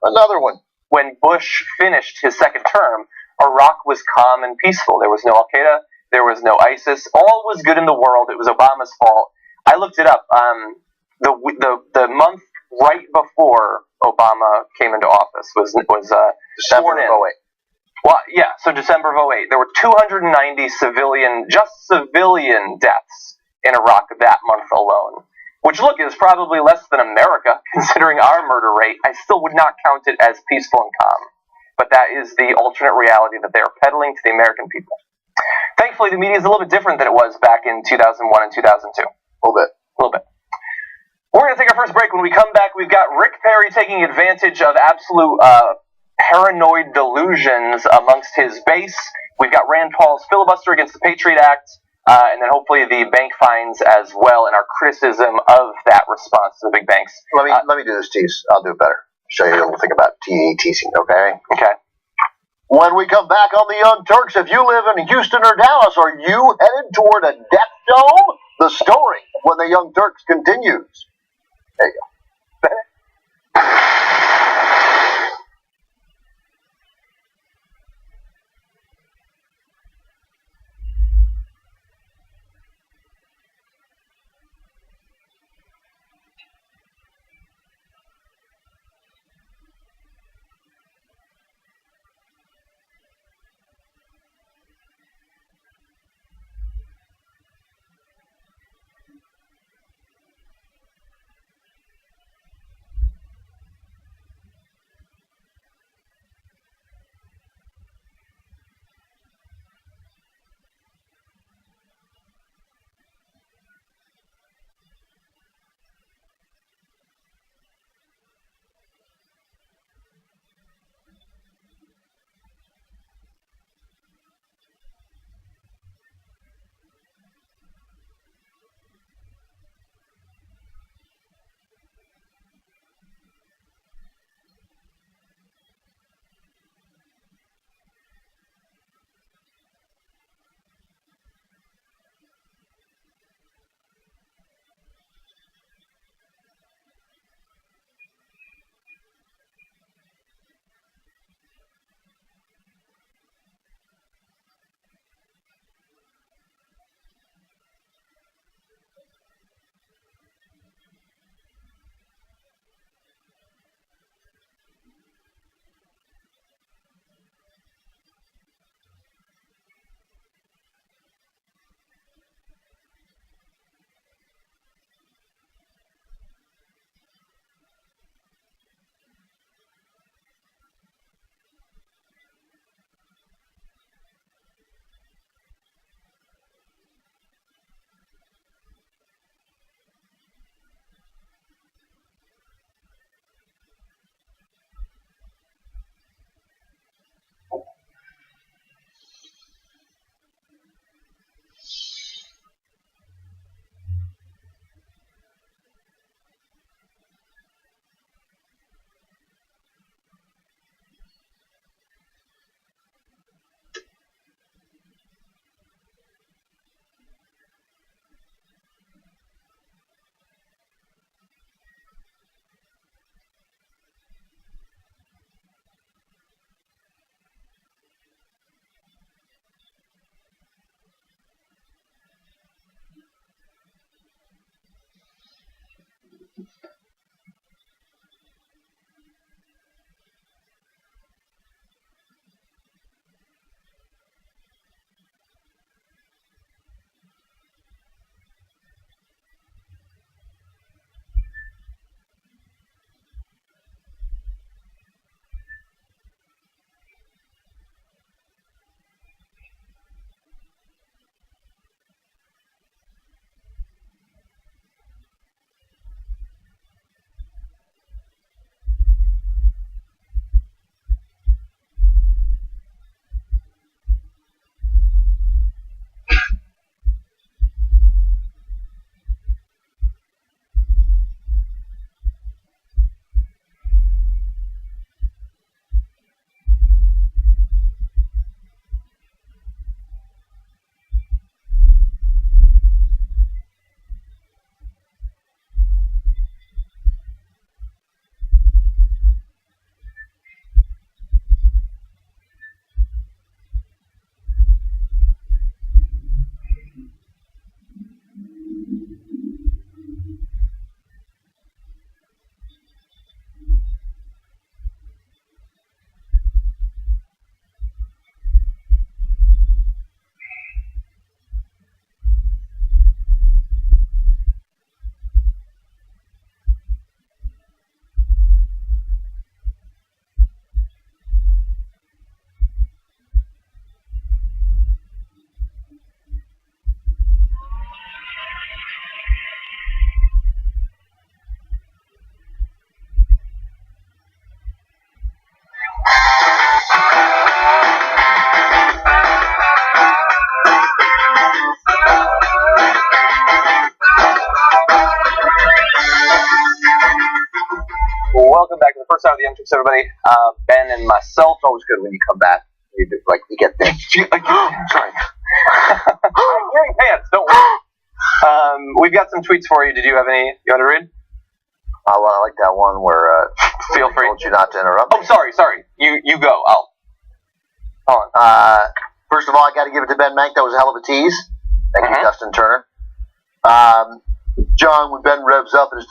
another one. When Bush finished his second term, Iraq was calm and peaceful. There was no Al Qaeda. There was no ISIS. All was good in the world. It was Obama's fault. I looked it up. The month right before Obama came into office was December of 08. Well, yeah, so December of 08. There were 290 civilian deaths in Iraq that month alone. Which, look, is probably less than America, considering our murder rate. I still would not count it as peaceful and calm. But that is the alternate reality that they are peddling to the American people. Thankfully, the media is a little bit different than it was back in 2001 and 2002. A little bit. We're going to take our first break. When we come back, we've got Rick Perry taking advantage of absolute paranoid delusions amongst his base. We've got Rand Paul's filibuster against the Patriot Act, and then hopefully the bank fines as well, and our criticism of that response to the big banks. Let me do this tease. I'll do it better. Show you a little thing about teasing, okay? Okay. When we come back on the Young Turks, if you live in Houston or Dallas, are you headed toward a death dome? The story when the Young Turks continues. There you go. welcome back to the first hour of the Young Turks, everybody. Ben and myself. It's always good when you come back. You get things. Sorry. I'm wearing pants. Don't worry. We've got some tweets for you. Did you have any you want to read? Well, I like that one where Feel free. I told you not to interrupt. Oh, sorry. You go. Hold on. First of all, I got to give it to Ben Mank. That was a hell of a tease. Thank you, Dustin Turner. John, when Ben revs up, and is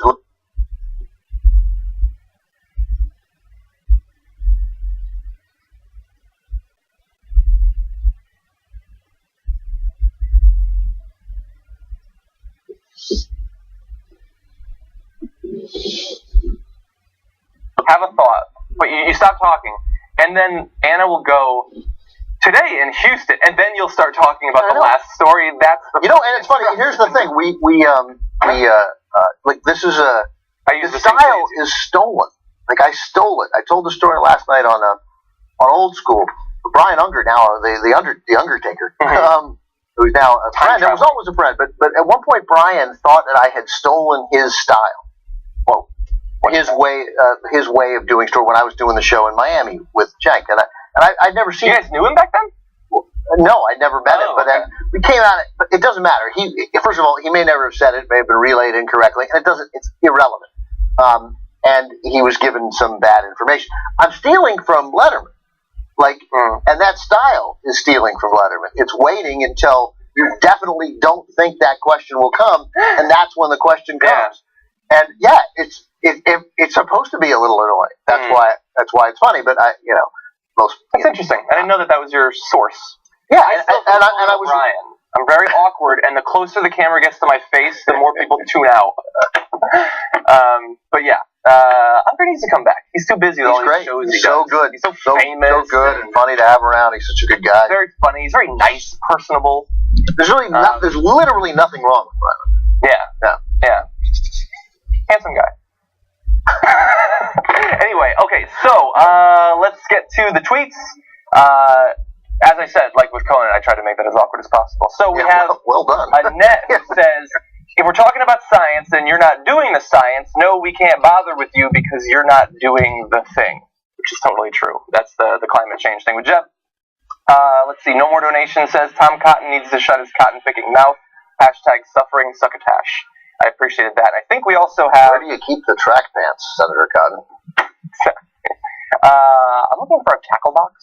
have a thought, but you stop talking, and then Anna will go, today in Houston, and then you'll start talking about the last story. That's the and it's funny. Here's the thing: this is the style is stolen. Like I stole it. I told the story last night on Old School. Brian Unger, now the Undertaker, who's now a friend. It was always a friend, but at one point Brian thought that I had stolen his style. Well, his way of doing story when I was doing the show in Miami with Cenk, and I'd never seen. You guys knew him back then? No, I'd never met him, but then we came out. But it doesn't matter. First of all, he may never have said it. May have been relayed incorrectly, and it's irrelevant. And he was given some bad information. I'm stealing from Letterman, and that style is stealing from Letterman. It's waiting until you definitely don't think that question will come, and that's when the question comes. And it's supposed to be a little annoying. That's why it's funny. But That's interesting. I didn't know that was your source. Yeah, and I was Ryan. I'm very awkward, and the closer the camera gets to my face, the more people tune out. But yeah, Unger needs to come back. He's too busy with all these shows. He's so good. He's so famous. So good and funny to have around. He's such a good guy. He's very funny. He's very nice, personable. There's literally nothing wrong with Ryan. Yeah. Handsome guy. Anyway, okay, so let's get to the tweets. As I said, like with Conan, I tried to make that as awkward as possible. So we have well done. Annette who says, if we're talking about science and you're not doing the science, no, we can't bother with you because you're not doing the thing, which is totally true. That's the climate change thing with Jeff. Let's see, no more donations says Tom Cotton needs to shut his cotton picking mouth. Hashtag suffering succotash. I appreciated that. I think we also have... Where do you keep the track pants, Senator Cotton? I'm looking for a tackle box.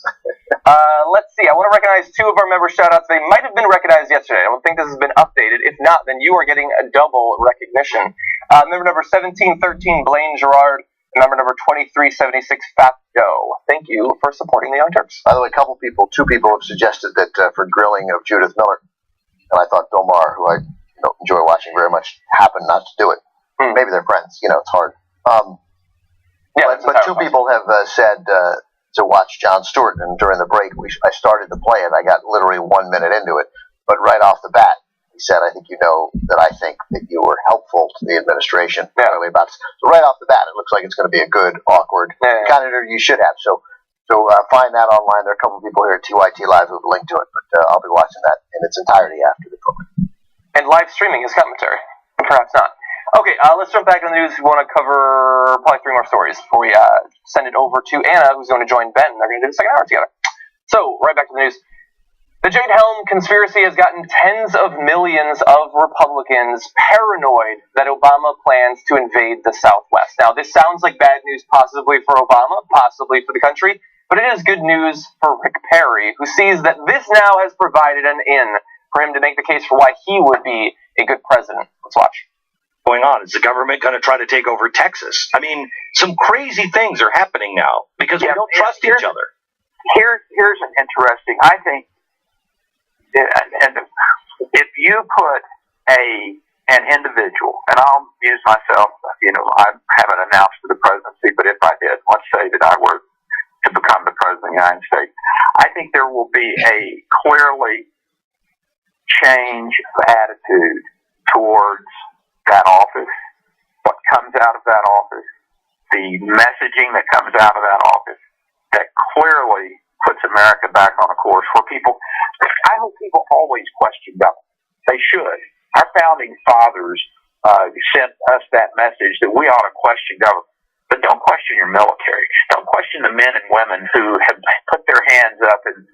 Let's see. I want to recognize two of our member shout-outs. They might have been recognized yesterday. I don't think this has been updated. If not, then you are getting a double recognition. Member number 1713, Blaine Gerard. And member number 2376, Fat Joe. Thank you for supporting the Young Turks. By the way, two people have suggested that for grilling of Judith Miller. And I thought Bill Maher, who I enjoy watching very much, happened not to do it. Maybe they're friends. It's hard. But two people have said to watch Jon Stewart, and during the break, I started to play it. I got literally 1 minute into it, but right off the bat, he said, "I think you know that I think that you were helpful to the administration." Really about so right off the bat, it looks like it's going to be a good, awkward kind of interview you should have. So find that online. There are a couple of people here at TYT Live who have linked to it, but I'll be watching that in its entirety after the program. And live streaming his commentary. Perhaps not. Okay, let's jump back to the news. We want to cover probably 3 more stories before we send it over to Anna, who's going to join Ben. They're going to do the second hour together. So, right back to the news. The Jade Helm conspiracy has gotten tens of millions of Republicans paranoid that Obama plans to invade the Southwest. Now, this sounds like bad news possibly for Obama, possibly for the country, but it is good news for Rick Perry, who sees that this now has provided an in for him to make the case for why he would be a good president. Let's watch. Going on? Is the government going to try to take over Texas? I mean, some crazy things are happening now because we don't trust each other. Here's an interesting. I think, and if you put an individual, and I'll use myself. I haven't announced for the presidency, but if I did, let's say that I were to become the president of the United States, I think there will be a clearly change of attitude towards that office, what comes out of that office, the messaging that comes out of that office, that clearly puts America back on a course where I hope people always question government. They should. Our founding fathers sent us that message that we ought to question government. but don't question your military. Don't question the men and women who have put their hands up and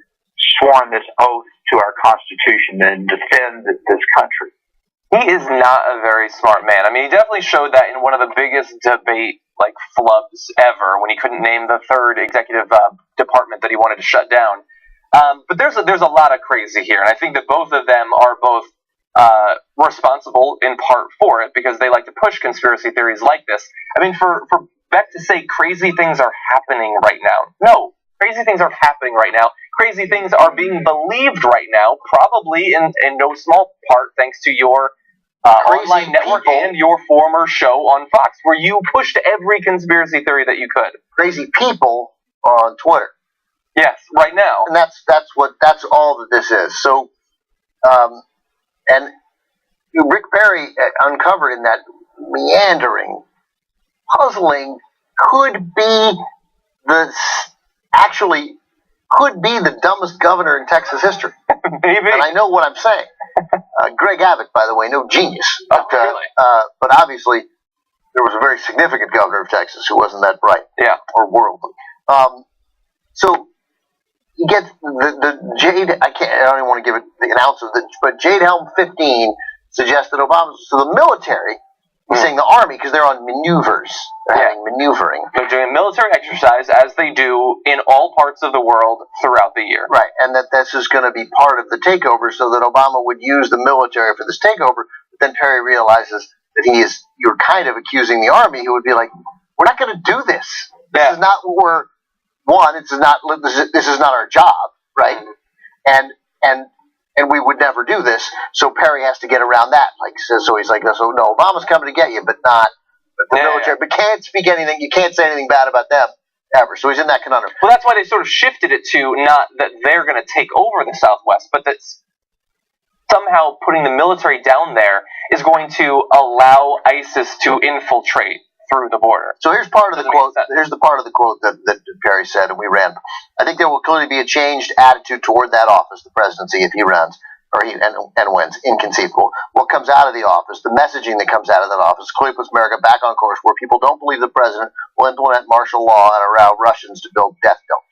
sworn this oath to our Constitution and defend this country. He is not a very smart man. I mean, he definitely showed that in one of the biggest debate flubs ever when he couldn't name the third executive department that he wanted to shut down. But there's a lot of crazy here, and I think that both of them are both responsible in part for it because they like to push conspiracy theories like this. I mean, for Beck to say crazy things are happening right now. No, crazy things are happening right now. Crazy things are being believed right now, probably in no small part thanks to your online network and your former show on Fox, where you pushed every conspiracy theory that you could. Crazy people are on Twitter. Yes, right now. And that's all that this is. So, and Rick Perry uncovered in that meandering, puzzling, could be the dumbest governor in Texas history. Maybe. And I know what I'm saying. Greg Abbott, by the way, no genius. Oh, really? But obviously, there was a very significant governor of Texas who wasn't that bright. Yeah. Or worldly. So you get the Jade. I don't even want to give it the announce of it, but Jade Helm 15 suggests that Obama. So the military. He's saying the army because they're on maneuvers. They're having maneuvering. They're doing a military exercise as they do in all parts of the world throughout the year. Right, and that this is going to be part of the takeover so that Obama would use the military for this takeover. But then Perry realizes that you're kind of accusing the army, who would be like, we're not going to do this. This is not what this is not our job, right? And we would never do this, so Perry has to get around that. So he's like, so no, Obama's coming to get you, but not the military. But can't speak anything. You can't say anything bad about them ever. So he's in that conundrum. Well, that's why they sort of shifted it to not that they're going to take over the Southwest, but that somehow putting the military down there is going to allow ISIS to infiltrate through the border. So here's part of the quote. Here's the part of the quote that Perry said, and we ran. I think there will clearly be a changed attitude toward that office, the presidency, if he runs and wins. Inconceivable. What comes out of the office, the messaging that comes out of that office, clearly puts America back on course, where people don't believe the president will implement martial law and allow Russians to build death domes.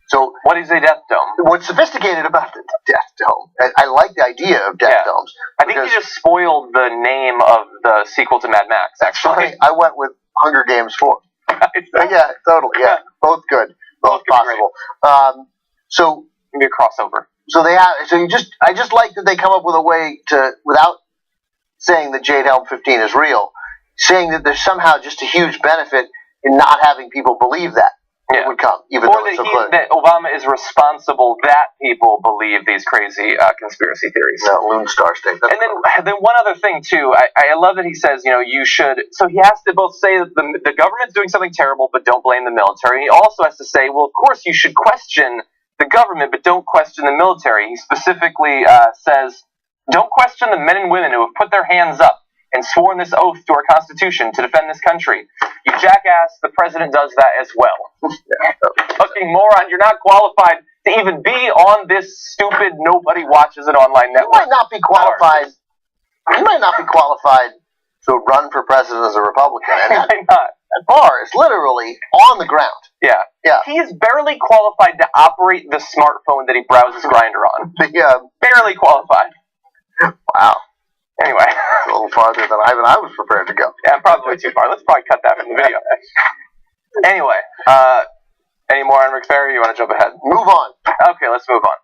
So, what is a death dome? What's sophisticated about the death dome? I like the idea of death domes. I think you just spoiled the name of the sequel to Mad Max, actually. I went with Hunger Games 4. Yeah, totally. Yeah, both good, both possible. So maybe a crossover. So I just like that they come up with a way to, without saying that Jade Helm 15 is real, saying that there's somehow just a huge benefit in not having people believe that. It would come, even though it's so clear. That Obama is responsible that people believe these crazy conspiracy theories. No, Lone Star State. And then one other thing, too. I love that he says, you should... So he has to both say that the government's doing something terrible, but don't blame the military. He also has to say, well, of course, you should question the government, but don't question the military. He specifically says, don't question the men and women who have put their hands up and sworn this oath to our Constitution to defend this country. You jackass, the president does that as well. Fucking moron, you're not qualified to even be on this stupid nobody watches it online network. You might not be qualified. You might not be qualified to run for president as a Republican. Why not? That bar is literally on the ground. Yeah. He is barely qualified to operate the smartphone that he browses Grindr on. Barely qualified. Wow. Anyway. It's a little farther than I was prepared to go. Yeah, probably too far. Let's probably cut that from the video. Anyway, any more on Rick Perry? You want to jump ahead? Move on. Okay, let's move on.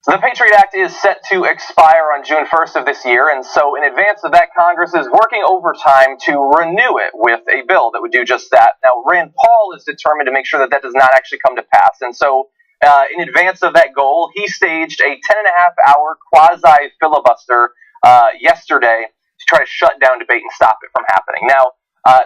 So the Patriot Act is set to expire on June 1st of this year, and so in advance of that, Congress is working overtime to renew it with a bill that would do just that. Now, Rand Paul is determined to make sure that that does not actually come to pass, and so in advance of that goal, he staged a 10.5-hour quasi-filibuster yesterday to try to shut down debate and stop it from happening. Now,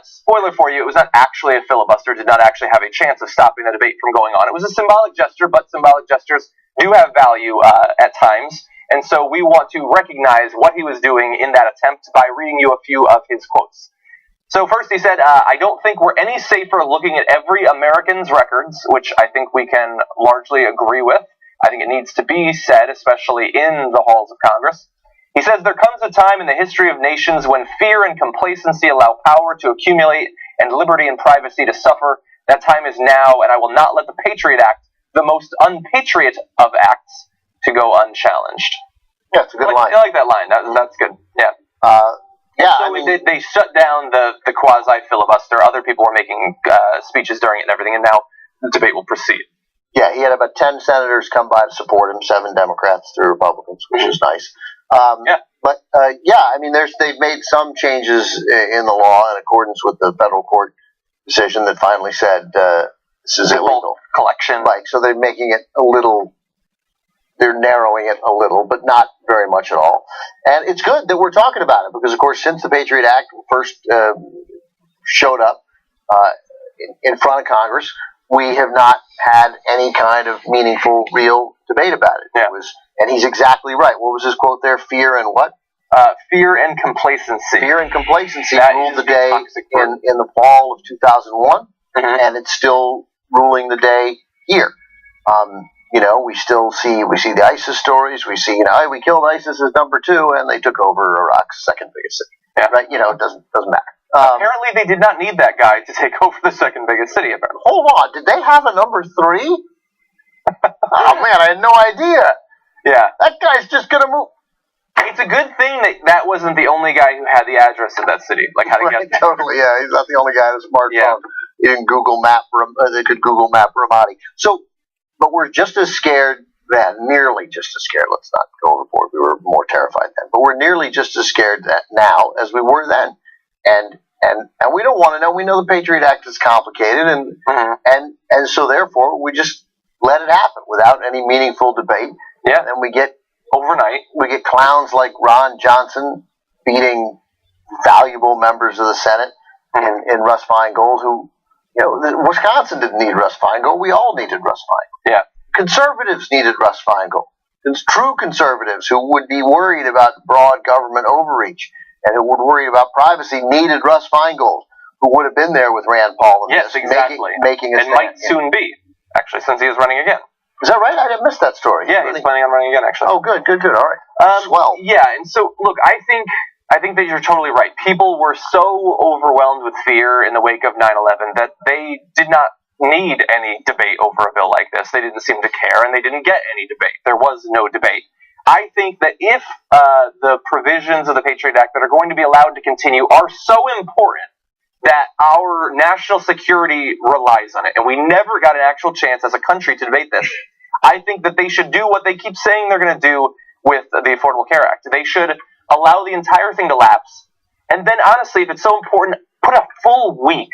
spoiler for you, it was not actually a filibuster, did not actually have a chance of stopping the debate from going on. It was a symbolic gesture, but symbolic gestures do have value at times, and so we want to recognize what he was doing in that attempt by reading you a few of his quotes. So first he said, I don't think we're any safer looking at every American's records, which I think we can largely agree with. I think it needs to be said, especially in the halls of Congress. He says, there comes a time in the history of nations when fear and complacency allow power to accumulate and liberty and privacy to suffer. That time is now, and I will not let the Patriot Act, the most unpatriot of acts, to go unchallenged. Yeah, it's a good line. I like that line. That's good. Yeah. So they shut down the quasi filibuster. Other people were making speeches during it and everything, and now the debate will proceed. Yeah, he had about 10 senators come by to support him, 7 Democrats, 3 Republicans, which is nice. But they've made some changes in the law in accordance with the federal court decision that finally said this is illegal collection. So they're making it a little. They're narrowing it a little, but not very much at all. And it's good that we're talking about it because, of course, since the Patriot Act first showed up in front of Congress, we have not had any kind of meaningful, real debate about it. Yeah. And he's exactly right. What was his quote there? Fear and what? Fear and complacency. Fear and complacency that ruled the day in the fall of 2001, and it's still ruling the day here. We still see the ISIS stories. We see, hey, we killed ISIS as number 2, and they took over Iraq's second biggest city. Yeah. Right? It doesn't matter. Apparently, they did not need that guy to take over the second biggest city. Apparently. Hold on, did they have a number 3? Oh man, I had no idea. Yeah, that guy's just gonna move. It's a good thing that wasn't the only guy who had the address of that city. Like how to get there. Totally, yeah. He's not the only guy with a smartphone. Yeah. He didn't Google Map. They could Google Map Ramadi. So. But we're just as scared then, nearly just as scared. Let's not go overboard. We were more terrified then. But we're nearly just as scared now as we were then. And we don't want to know. We know the Patriot Act is complicated, and so therefore we just let it happen without any meaningful debate. Yeah. And we get clowns like Ron Johnson beating valuable members of the Senate in Russ Feingold, who. Wisconsin didn't need Russ Feingold. We all needed Russ Feingold. Yeah. Conservatives needed Russ Feingold. True conservatives who would be worried about broad government overreach and who would worry about privacy needed Russ Feingold, who would have been there with Rand Paul. Yes, exactly. Making a stand. Might soon be, actually, since he is running again. Is that right? I didn't miss that story. Yeah, he's planning on running again, actually. Oh, good. All right. Swell. Yeah, and so, look, I think that you're totally right. People were so overwhelmed with fear in the wake of 9/11 that they did not need any debate over a bill like this. They didn't seem to care, and they didn't get any debate. There was no debate. I think that if the provisions of the Patriot Act that are going to be allowed to continue are so important that our national security relies on it, and we never got an actual chance as a country to debate this, I think that they should do what they keep saying they're going to do with the Affordable Care Act. They should allow the entire thing to lapse, and then honestly, if it's so important, put a full week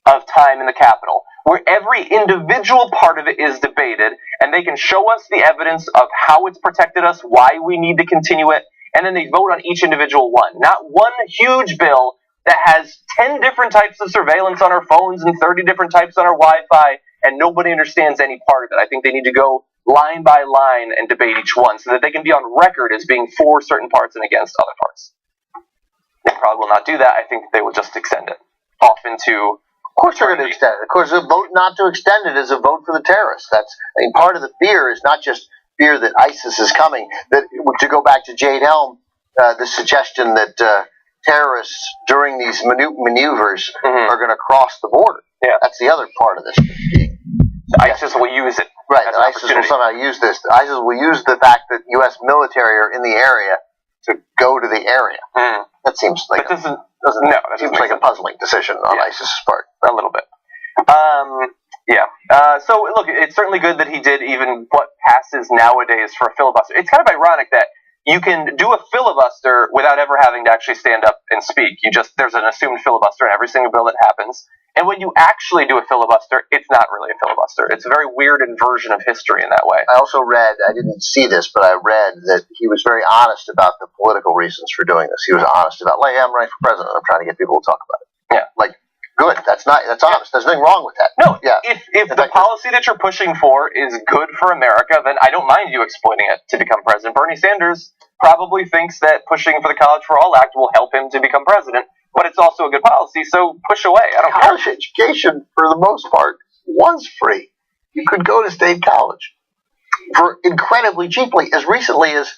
of time in the Capitol where every individual part of it is debated, and they can show us the evidence of how it's protected us, why we need to continue it, and then they vote on each individual one. Not one huge bill that has 10 different types of surveillance on our phones and 30 different types on our Wi-Fi, and nobody understands any part of it. I think they need to go line by line and debate each one so that they can be on record as being for certain parts and against other parts. They probably will not do that. I think they will just extend it off into... Of course they're going to extend it. Of course, a vote not to extend it is a vote for the terrorists. Part of the fear is not just fear that ISIS is coming. That, to go back to Jade Helm, the suggestion that terrorists during these maneuvers are going to cross the border. Yeah. That's the other part of this. ISIS will use it. Right, ISIS will somehow use this. ISIS will use the fact that U.S. military are in the area to go to the area. That seems like that seems like a puzzling decision on ISIS's part. A little bit. So, look, it's certainly good that he did even what passes nowadays for a filibuster. It's kind of ironic that you can do a filibuster without ever having to actually stand up and speak. There's an assumed filibuster in every single bill that happens. And when you actually do a filibuster, it's not really a filibuster. It's a very weird inversion of history in that way. I also read, I didn't see this, but I read that he was very honest about the political reasons for doing this. He was honest about, I'm running for president. I'm trying to get people to talk about it. Yeah. Good. That's honest. There's nothing wrong with that. No. Yeah. If the policy that you're pushing for is good for America, then I don't mind you exploiting it to become president. Bernie Sanders probably thinks that pushing for the College for All Act will help him to become president, but it's also a good policy, so push away. I don't care. College education, for the most part, was free. You could go to state college for incredibly cheaply. As recently as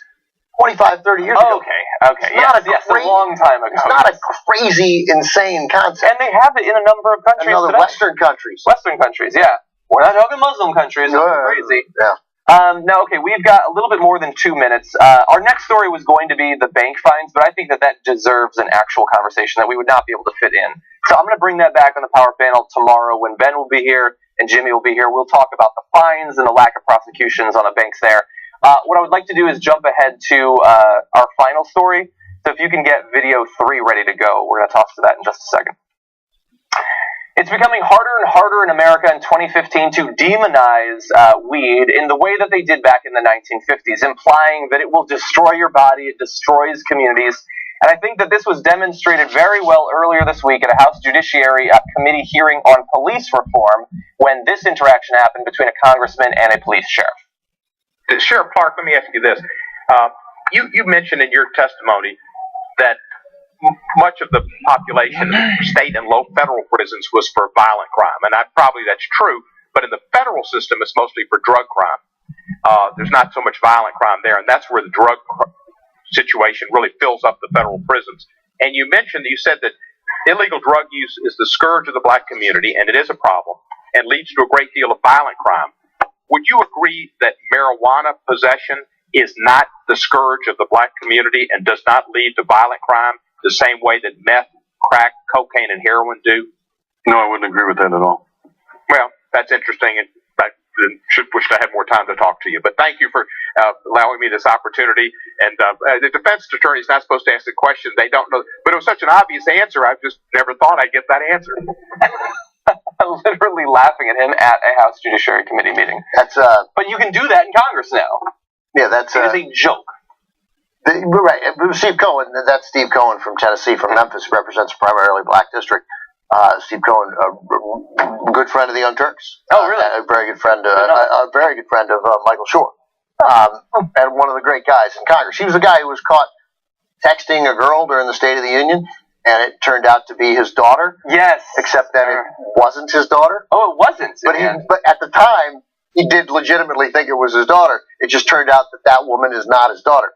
25, 30 years ago. Okay. Yes, a long time ago. It's not a crazy, insane concept. And they have it in a number of countries. In other today. Western countries. Western countries, yeah. We're not talking Muslim countries. That's crazy. Yeah. No, okay, we've got a little bit more than 2 minutes. Our next story was going to be the bank fines, but I think that deserves an actual conversation that we would not be able to fit in. So I'm going to bring that back on the Power Panel tomorrow when Ben will be here and Jimmy will be here. We'll talk about the fines and the lack of prosecutions on the banks there. What I would like to do is jump ahead to our final story. So if you can get video 3 ready to go, we're going to toss to that in just a second. It's becoming harder and harder in America in 2015 to demonize weed in the way that they did back in the 1950s, implying that it will destroy your body, it destroys communities. And I think that this was demonstrated very well earlier this week at a House Judiciary Committee hearing on police reform when this interaction happened between a congressman and a police sheriff. Sheriff Clark, let me ask you this. You mentioned in your testimony that much of the population in state and local federal prisons was for violent crime, and probably that's true, but in the federal system it's mostly for drug crime. There's not so much violent crime there, and that's where the drug situation really fills up the federal prisons. And you said that illegal drug use is the scourge of the black community, and it is a problem, and leads to a great deal of violent crime. Would you agree that marijuana possession is not the scourge of the black community and does not lead to violent crime the same way that meth, crack, cocaine, and heroin do? No, I wouldn't agree with that at all. Well, that's interesting, and I wish I had more time to talk to you. But thank you for allowing me this opportunity. And the defense attorney is not supposed to ask the question. They don't know. But it was such an obvious answer, I just never thought I'd get that answer. I'm literally laughing at him at a House Judiciary Committee meeting. But you can do that in Congress now. Yeah, that's it is a joke. Right. Steve Cohen, that's Steve Cohen from Tennessee, from Memphis, represents a primarily black district. Steve Cohen, good friend of the Young Turks. Oh, really? A very good friend of Michael Shore. And one of the great guys in Congress. He was the guy who was caught texting a girl during the State of the Union, and it turned out to be his daughter. Yes. Except that it wasn't his daughter. Oh, it wasn't. But at the time, he did legitimately think it was his daughter. It just turned out that woman is not his daughter.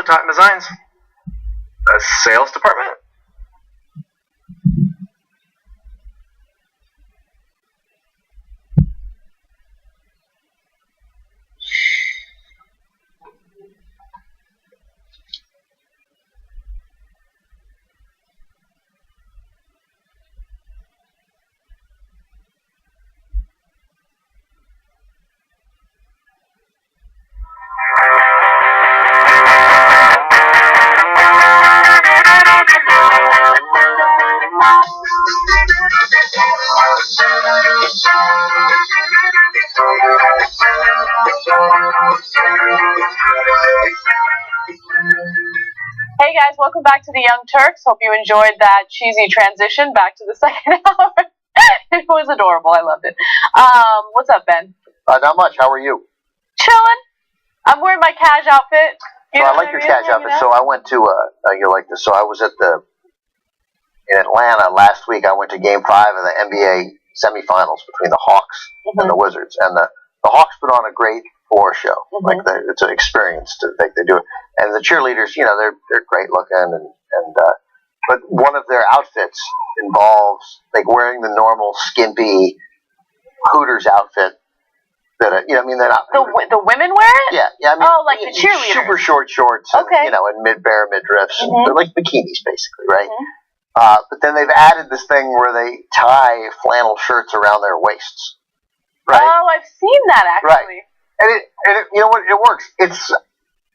Prototype Designs. Sales department. Hey guys, welcome back to the Young Turks. Hope you enjoyed that cheesy transition back to the second hour. It was adorable. I loved it. What's up, Ben? Not much. How are you? Chilling. I'm wearing my cash outfit. So I like your cash outfit. So I went to you like this. So I was in Atlanta last week. I went to Game 5 of the NBA semifinals between the Hawks and the Wizards, and the Hawks put on a great floor show. Like it's an experience to think they do it, and the cheerleaders, they're great looking, and but one of their outfits involves like wearing the normal skimpy Hooters outfit. That they're not. The women wear it? Yeah. I mean, like the cheerleaders. Super short shorts. And, okay. And mid-bare midriffs. They're like bikinis, basically, right? But then they've added this thing where they tie flannel shirts around their waists. Right? Oh, I've seen that actually. Right. And it you know what? It works. It's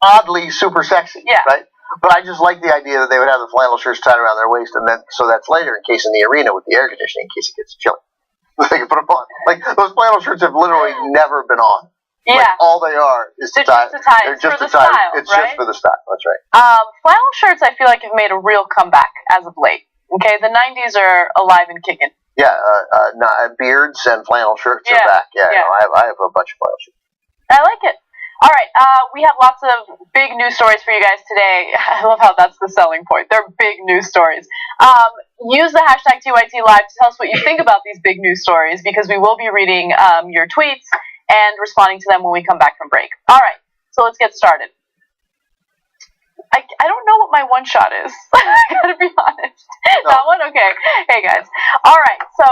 oddly super sexy. Yeah. Right. But I just like the idea that they would have the flannel shirts tied around their waist, and then so that's later in case in the arena with the air conditioning, in case it gets chilly. They can put them on. Like those flannel shirts have literally never been on. Yeah. Like, all they are is They're to tie. just to tie. They're It's just for to the tie. style, It's right? just for the style. That's right. Flannel shirts, I feel like, have made a real comeback as of late. Okay, the 90s are alive and kicking. Yeah, beards and flannel shirts are back. Yeah. I have a bunch of flannel shirts. I like it. All right, we have lots of big news stories for you guys today. I love how that's the selling point. They're big news stories. Use the hashtag TYT Live to tell us what you think about these big news stories, because we will be reading your tweets and responding to them when we come back from break. All right, so let's get started. I don't know what my one shot is. I gotta be honest. No. That one? Okay. Hey, guys. All right, so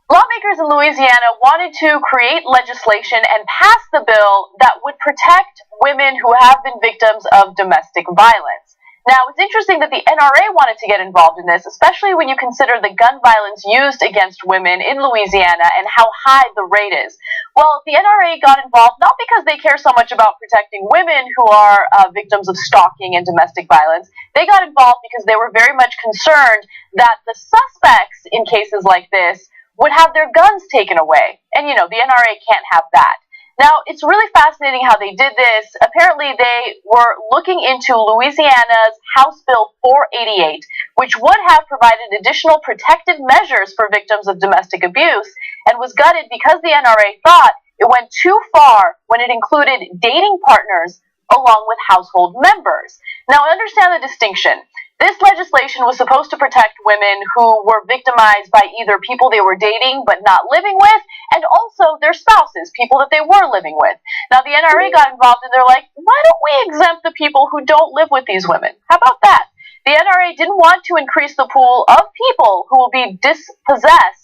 lawmakers in Louisiana wanted to create legislation and pass the bill that would protect women who have been victims of domestic violence. Now, it's interesting that the NRA wanted to get involved in this, especially when you consider the gun violence used against women in Louisiana and how high the rate is. Well, the NRA got involved not because they care so much about protecting women who are victims of stalking and domestic violence. They got involved because they were very much concerned that the suspects in cases like this would have their guns taken away. And, the NRA can't have that. Now, it's really fascinating how they did this. Apparently, they were looking into Louisiana's House Bill 488, which would have provided additional protective measures for victims of domestic abuse, and was gutted because the NRA thought it went too far when it included dating partners along with household members. Now, understand the distinction. This legislation was supposed to protect women who were victimized by either people they were dating but not living with, and also their spouses, people that they were living with. Now, the NRA got involved, and they're like, why don't we exempt the people who don't live with these women? How about that? The NRA didn't want to increase the pool of people who will be dispossessed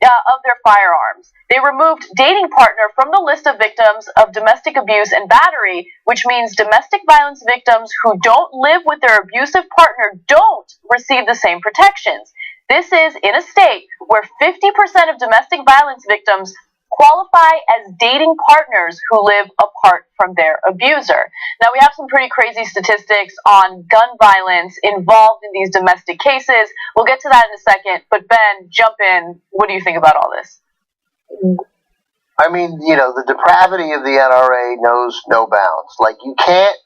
of their firearms. They removed dating partner from the list of victims of domestic abuse and battery, which means domestic violence victims who don't live with their abusive partner don't receive the same protections. This is in a state where 50% of domestic violence victims qualify as dating partners who live apart from their abuser. Now, we have some pretty crazy statistics on gun violence involved in these domestic cases. We'll get to that in a second, but Ben, jump in. What do you think about all this? I mean, the depravity of the NRA knows no bounds. Like, you can't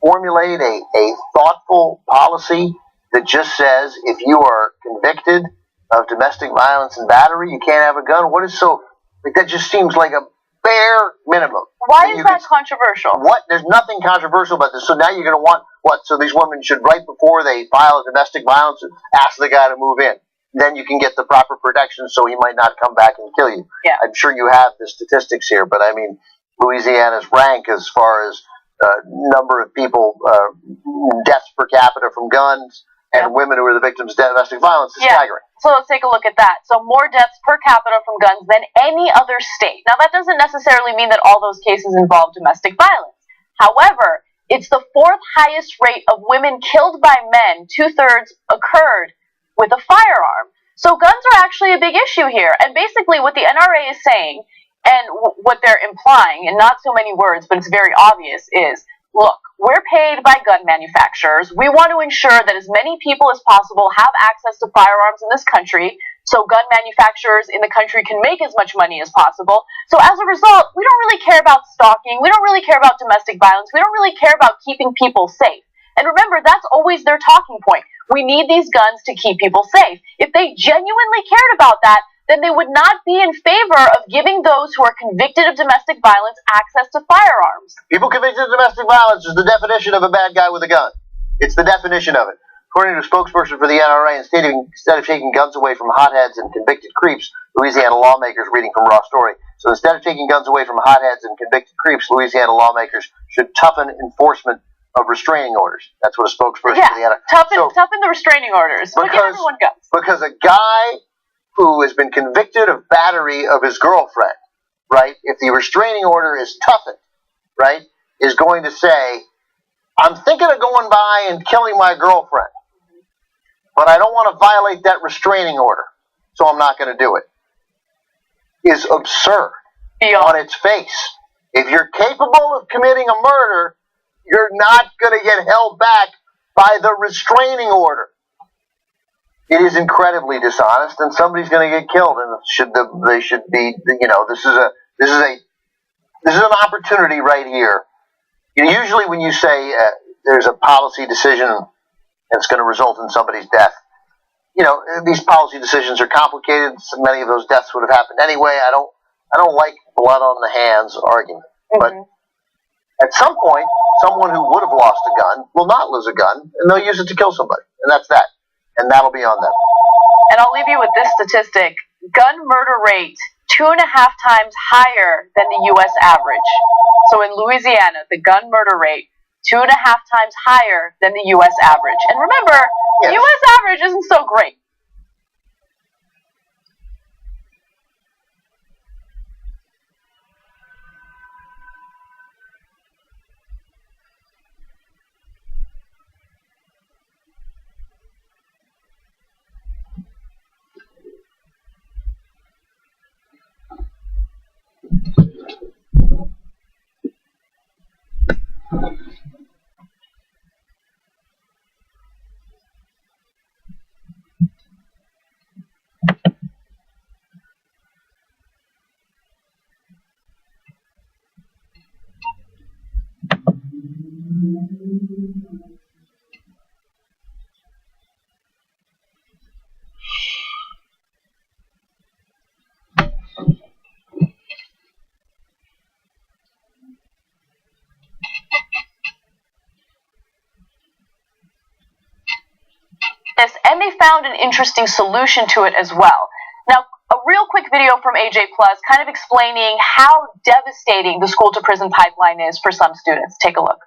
formulate a thoughtful policy that just says if you are convicted of domestic violence and battery, you can't have a gun. What is so... Like, that just seems like a bare minimum. Why is that controversial? What? There's nothing controversial about this. So now you're going to want, what? So these women should, right before they file a domestic violence, ask the guy to move in. Then you can get the proper protection so he might not come back and kill you. Yeah. I'm sure you have the statistics here, but I mean, Louisiana's rank as far as number of people, deaths per capita from guns, and women who are the victims of domestic violence is staggering. So let's take a look at that. So more deaths per capita from guns than any other state. Now that doesn't necessarily mean that all those cases involve domestic violence. However, it's the fourth highest rate of women killed by men. 2/3 occurred with a firearm. So guns are actually a big issue here. And basically what the NRA is saying, and what they're implying, in not so many words, but it's very obvious, is, look, we're paid by gun manufacturers. We want to ensure that as many people as possible have access to firearms in this country, so gun manufacturers in the country can make as much money as possible. So as a result, we don't really care about stalking. We don't really care about domestic violence. We don't really care about keeping people safe. And remember, that's always their talking point. We need these guns to keep people safe. If they genuinely cared about that, then they would not be in favor of giving those who are convicted of domestic violence access to firearms. People convicted of domestic violence is the definition of a bad guy with a gun. It's the definition of it. According to a spokesperson for the NRA, instead of taking guns away from hotheads and convicted creeps, Louisiana lawmakers, reading from Raw Story, so instead of taking guns away from hotheads and convicted creeps, Louisiana lawmakers should toughen enforcement of restraining orders. That's what a spokesperson for the NRA... Toughen the restraining orders. Look at everyone guns. Because a guy who has been convicted of battery of his girlfriend, right, if the restraining order is toughened, right, is going to say, I'm thinking of going by and killing my girlfriend, but I don't want to violate that restraining order, so I'm not going to do it, is absurd on its face. If you're capable of committing a murder, you're not going to get held back by the restraining order. It is incredibly dishonest, and somebody's going to get killed. And they should be, you know, this is an opportunity right here. You know, usually, when you say there's a policy decision and it's going to result in somebody's death, you know, these policy decisions are complicated. So many of those deaths would have happened anyway. I don't like blood on the hands argument, but at some point, someone who would have lost a gun will not lose a gun, and they'll use it to kill somebody, and that's that. And that'll be on them. And I'll leave you with this statistic. Gun murder rate 2.5 times higher than the U.S. average. So in Louisiana, the gun murder rate 2.5 times higher than the U.S. average. And remember, the U.S. average isn't so great. And they found an interesting solution to it as well. Now, a real quick video from AJ Plus kind of explaining how devastating the school to prison pipeline is for some students. Take a look.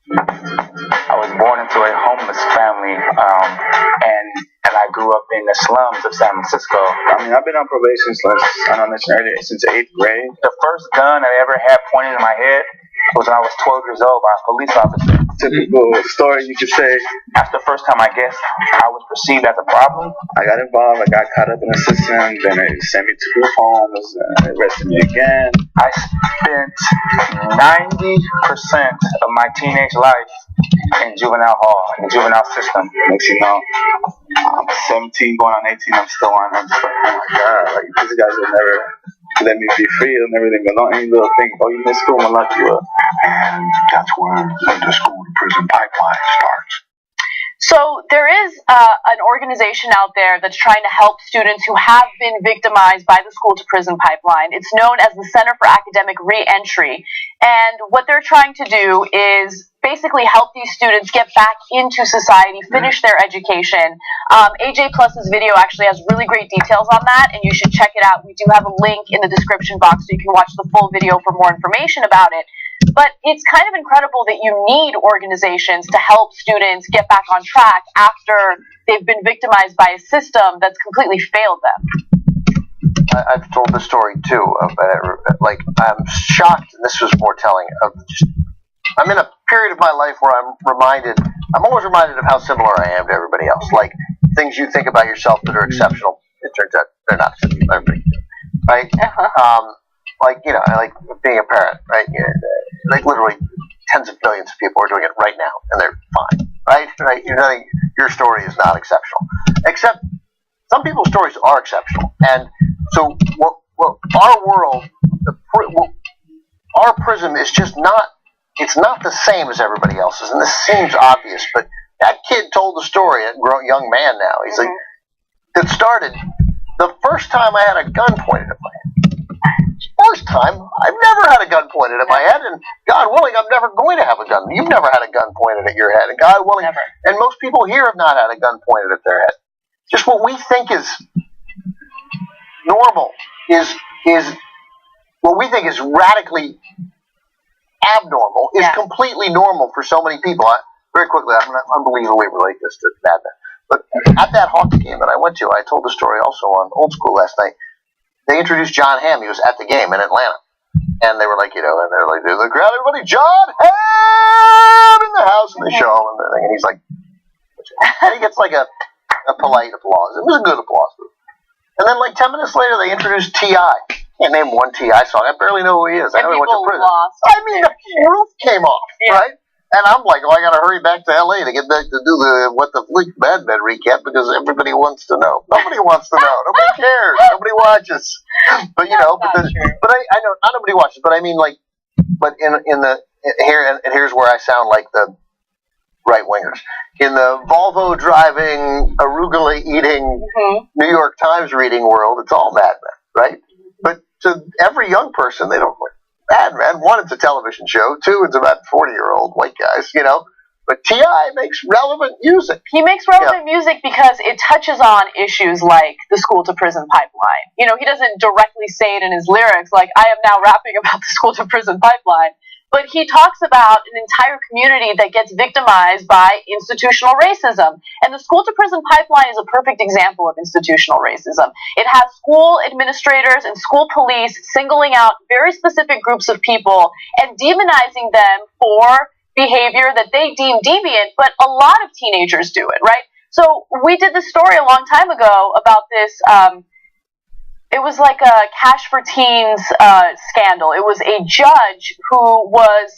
I was born into a homeless family, and I grew up in the slums of San Francisco. I mean, I've been on probation since 8th grade. The first gun I ever had pointed in my head was when I was 12 years old by a police officer. Typical story, you could say. After the first time, I guess, I was perceived as a problem. I got involved, I got caught up in the system, then they sent me to group homes, they arrested me again. I spent 90% of my teenage life in juvenile hall, in the juvenile system. Next you know, I'm 17 going on 18, I'm still on. I'm just like, oh my God, like, these guys will never let me be free and everything, but not any little thing. Oh, you missed school, I'm gonna lock you up. And that's where the school to prison pipeline starts. So there is an organization out there that's trying to help students who have been victimized by the school to prison pipeline. It's known as the Center for Academic Reentry. And what they're trying to do is basically help these students get back into society, finish their education. AJ Plus's video actually has really great details on that, and you should check it out. We do have a link in the description box so you can watch the full video for more information about it. But it's kind of incredible that you need organizations to help students get back on track after they've been victimized by a system that's completely failed them. I've told this story too. Like, I'm shocked, and this was more telling of just, I'm in a period of my life where I'm always reminded of how similar I am to everybody else. Like, things you think about yourself that are exceptional, it turns out they're not exceptional. Everybody can do it, right? Like, you know, I like being a parent, right? Like, literally tens of millions of people are doing it right now, and they're fine, right? Right? Your story is not exceptional. Except some people's stories are exceptional. And so what our world, our prism is just not, it's not the same as everybody else's. And this seems obvious, but that kid told the story, a young man now. He's like, it started the first time I had a gun pointed at my head. First time, I've never had a gun pointed at my head, and God willing, I'm never going to have a gun. You've never had a gun pointed at your head, and God willing, never. And most people here have not had a gun pointed at their head. Just what we think is normal is what we think is radically abnormal is completely normal for so many people. Very quickly, I'm going to unbelievably relate this to Mad Men. But at that Hawks game that I went to, I told the story also on Old School last night. They introduced John Hamm. He was at the game in Atlanta. And they were like, you know, and they're like, the crowd, everybody, John Hamm in the house. And they show him and everything. And he's like, and he gets like a polite applause. It was a good applause. And then like 10 minutes later, they introduced T.I. Can't name one T.I. song. I barely know who he is. I know he went to prison. I mean, the roof came off, right? And I'm like, oh, I got to hurry back to L.A. to get back to do the What the Flick Mad Men recap because everybody wants to know. Nobody wants to know. Nobody cares. Nobody watches. But you know, but I know not nobody watches. But I mean, like, but here's where I sound like the right wingers in the Volvo driving, arugula eating, New York Times reading world. It's all Mad Men, right? But to every young person, they don't. Mad Men, one, it's a television show. Two, it's about 40-year-old white guys, you know. But T.I. makes relevant music. He makes relevant music because it touches on issues like the school-to-prison pipeline. You know, he doesn't directly say it in his lyrics, like, I am now rapping about the school-to-prison pipeline. But he talks about an entire community that gets victimized by institutional racism. And the school-to-prison pipeline is a perfect example of institutional racism. It has school administrators and school police singling out very specific groups of people and demonizing them for behavior that they deem deviant, but a lot of teenagers do it, right? So we did this story a long time ago about this, it was like a Cash for Teens scandal. It was a judge who was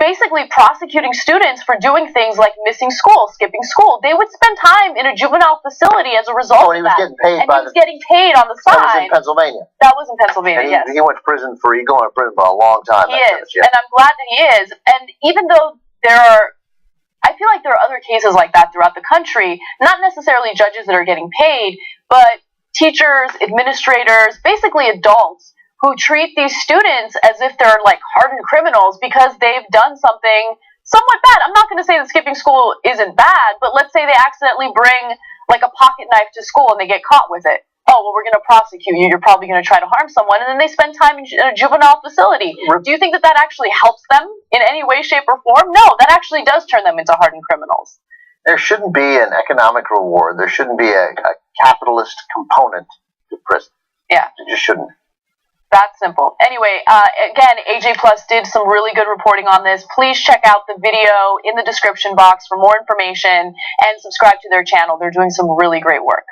basically prosecuting students for doing things like missing school, skipping school. They would spend time in a juvenile facility as a result of that. And he was getting paid on the side. That was in Pennsylvania. That was in Pennsylvania, yes. He went to prison for, he's going to prison for a long time. He is, and I'm glad that he is. And even though I feel like there are other cases like that throughout the country, not necessarily judges that are getting paid, but teachers, administrators, basically adults who treat these students as if they're like hardened criminals because they've done something somewhat bad. I'm not going to say that skipping school isn't bad, but let's say they accidentally bring like a pocket knife to school and they get caught with it. Oh, well, we're going to prosecute you. You're probably going to try to harm someone. And then they spend time in a juvenile facility. Do you think that that actually helps them in any way, shape, or form? No, that actually does turn them into hardened criminals. There shouldn't be an economic reward. There shouldn't be a capitalist component to prison. Yeah. It just shouldn't. That's simple. Anyway, again, AJ Plus did some really good reporting on this. Please check out the video in the description box for more information and subscribe to their channel. They're doing some really great work.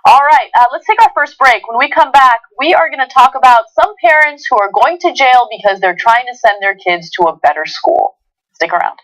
All right, let's take our first break. When we come back, we are going to talk about some parents who are going to jail because they're trying to send their kids to a better school. Stick around.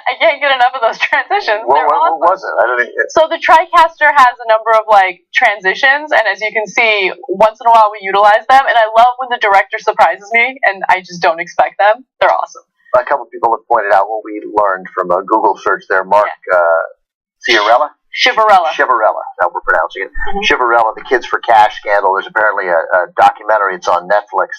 I can't get enough of those transitions. What was it? I don't think So the TriCaster has a number of like transitions, and as you can see, once in a while we utilize them, and I love when the director surprises me, and I just don't expect them. They're awesome. A couple of people have pointed out what we learned from a Google search there. Mark Chiavarella? Chiavarella. Chiavarella, how we're pronouncing it. Chiavarella, the Kids for Cash scandal. There's apparently a documentary. It's on Netflix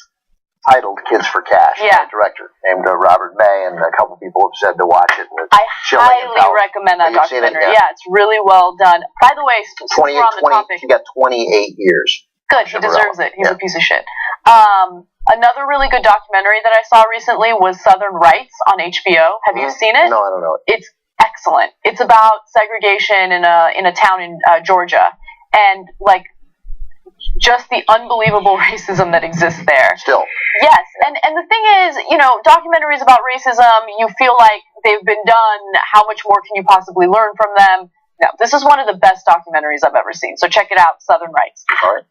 titled Kids for Cash. Yeah. A director named Robert May, and a couple of people have said to watch it. And I highly recommend that documentary. Yeah, it's really well done. By the way, since we're on the topic, he got 28 years. Good, he deserves it. He's a piece of shit. Another really good documentary that I saw recently was Southern Rights on HBO. Have you seen it? No, I don't know. It's excellent. It's about segregation in a town in Georgia, and like just the unbelievable racism that exists there. Still. Yes, and the thing is, you know, documentaries about racism, you feel like they've been done. How much more can you possibly learn from them? No, this is one of the best documentaries I've ever seen. So check it out, Southern Rights.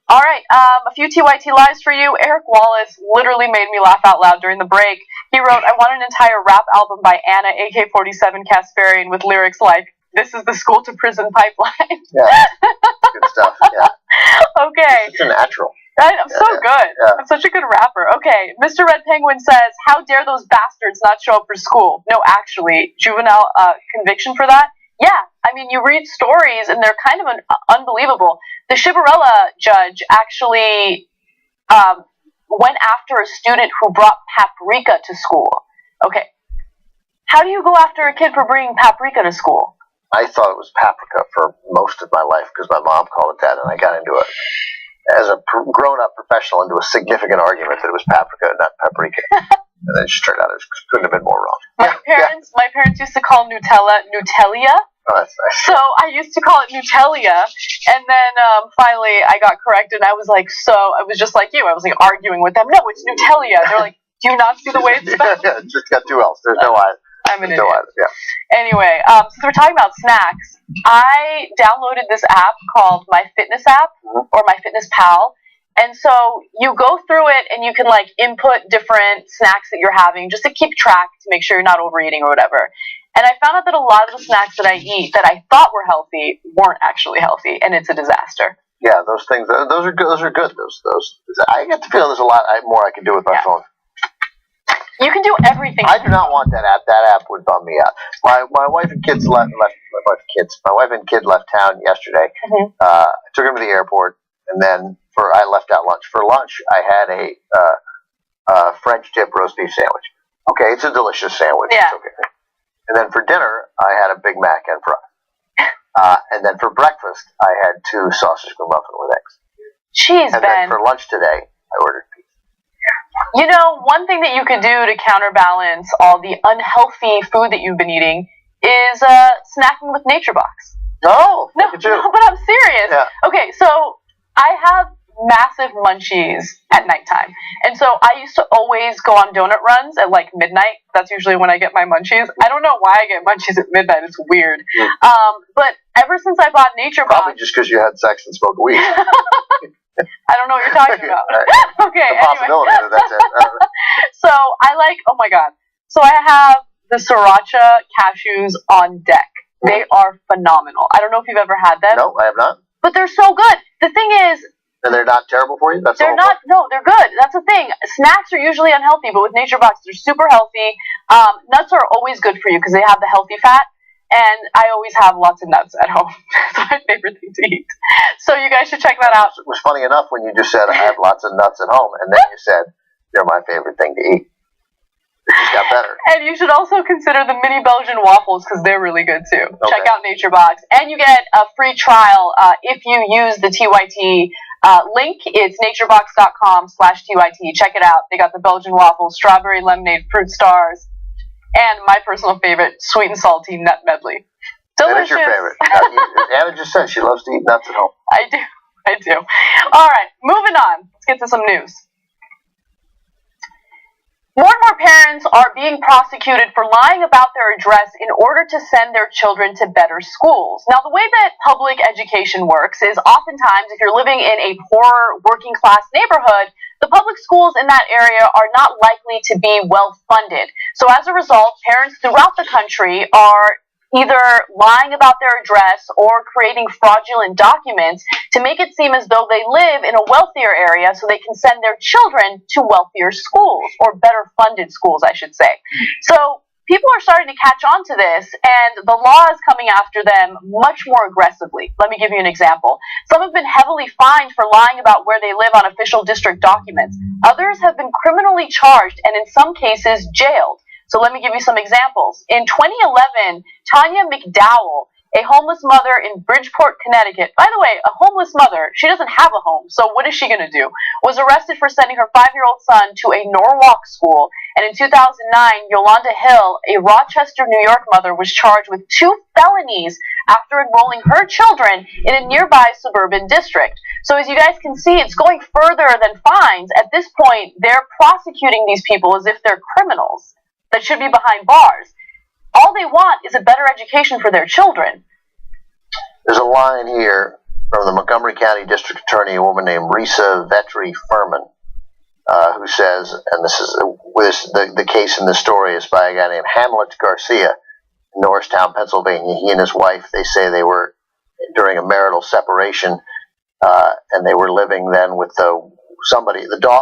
All right. A few TYT lives for you. Eric Wallace literally made me laugh out loud during the break. He wrote, "I want an entire rap album by Anna, AK-47 Kasparian, with lyrics like, 'This is the school to prison pipeline.'" Yeah, good stuff. Yeah. Okay. It's a natural. Right? I'm so good. Yeah. I'm such a good rapper. Okay, Mr. Red Penguin says, "How dare those bastards not show up for school?" No, actually, juvenile conviction for that? Yeah, I mean, you read stories and they're kind of unbelievable. The Chiavarella judge actually went after a student who brought paprika to school. Okay, how do you go after a kid for bringing paprika to school? I thought it was paprika for most of my life because my mom called it that, and I got into it as a grown-up professional into a significant argument that it was paprika, not paprika. And then it just turned out it couldn't have been more wrong. My parents used to call Nutella Nutellia. Oh, that's nice. So I used to call it Nutellia, and then finally I got corrected, and I was just like you. I was like arguing with them. No, it's Nutellia. They're like, do you not see the way it's spelled? Yeah, just got two L's. There's no I. I'm an idiot. Yeah. Anyway, since we're talking about snacks, I downloaded this app called My Fitness app or My Fitness Pal. And so you go through it and you can like input different snacks that you're having just to keep track to make sure you're not overeating or whatever. And I found out that a lot of the snacks that I eat that I thought were healthy weren't actually healthy, and it's a disaster. Yeah, those things. Those are good. Those. I get the feeling there's a lot more I can do with my phone. You can do everything. I do not want that app. That app would bum me out. My wife and kids left. My wife and kid left town yesterday. I took them to the airport, and then I left out lunch. For lunch, I had a French dip roast beef sandwich. Okay, it's a delicious sandwich. Yeah. It's okay. And then for dinner, I had a Big Mac and fries. And then for breakfast, I had 2 sausage McMuffin with eggs. Jeez, and Ben. then for lunch today, I ordered pizza. You know, one thing that you could do to counterbalance all the unhealthy food that you've been eating is snacking with Nature Box. Oh, no, but I'm serious. Yeah. Okay, so I have massive munchies at nighttime, and so I used to always go on donut runs at like midnight. That's usually when I get my munchies. I don't know why I get munchies at midnight. It's weird. But ever since I bought Nature Box, probably just because you had sex and smoked weed. I don't know what you're talking about. Okay, the possibility anyway. that's it. So I like. Oh my god. So I have the sriracha cashews on deck. They are phenomenal. I don't know if you've ever had them. No, I have not. But they're so good. The thing is, and they're not terrible for you? That's they're not. No, they're good. That's the thing. Snacks are usually unhealthy, but with Nature Box, they're super healthy. Nuts are always good for you because they have the healthy fat. And I always have lots of nuts at home. It's my favorite thing to eat. So you guys should check that out. It was funny enough when you just said, I have lots of nuts at home, and then you said, they're my favorite thing to eat. It just got better. And you should also consider the mini Belgian waffles because they're really good too. Okay. Check out Nature Box. And you get a free trial if you use the TYT link. It's naturebox.com/TYT. Check it out. They got the Belgian waffles, strawberry lemonade, fruit stars, and my personal favorite, sweet and salty nut medley. Delicious. That is your favorite. Anna just said she loves to eat nuts at home. I do. All right, moving on. Let's get to some news. More and more parents are being prosecuted for lying about their address in order to send their children to better schools. Now, the way that public education works is oftentimes if you're living in a poor working class neighborhood, the public schools in that area are not likely to be well funded. So as a result, parents throughout the country are either lying about their address or creating fraudulent documents to make it seem as though they live in a wealthier area so they can send their children to wealthier schools, or better funded schools, I should say. So people are starting to catch on to this, and the law is coming after them much more aggressively. Let me give you an example. Some have been heavily fined for lying about where they live on official district documents. Others have been criminally charged and in some cases jailed. So let me give you some examples. In 2011, Tanya McDowell, a homeless mother in Bridgeport, Connecticut. By the way, a homeless mother, she doesn't have a home, so what is she going to do? Was arrested for sending her 5-year-old son to a Norwalk school. And in 2009, Yolanda Hill, a Rochester, New York mother, was charged with 2 felonies after enrolling her children in a nearby suburban district. So as you guys can see, it's going further than fines. At this point, they're prosecuting these people as if they're criminals that should be behind bars. All they want is a better education for their children. There's a line here from the Montgomery County District Attorney, a woman named Risa Vetri Furman, who says, and this is the case in this story is by a guy named Hamlet Garcia in Norristown, Pennsylvania. He and his wife, they say they were during a marital separation, and they were living then with the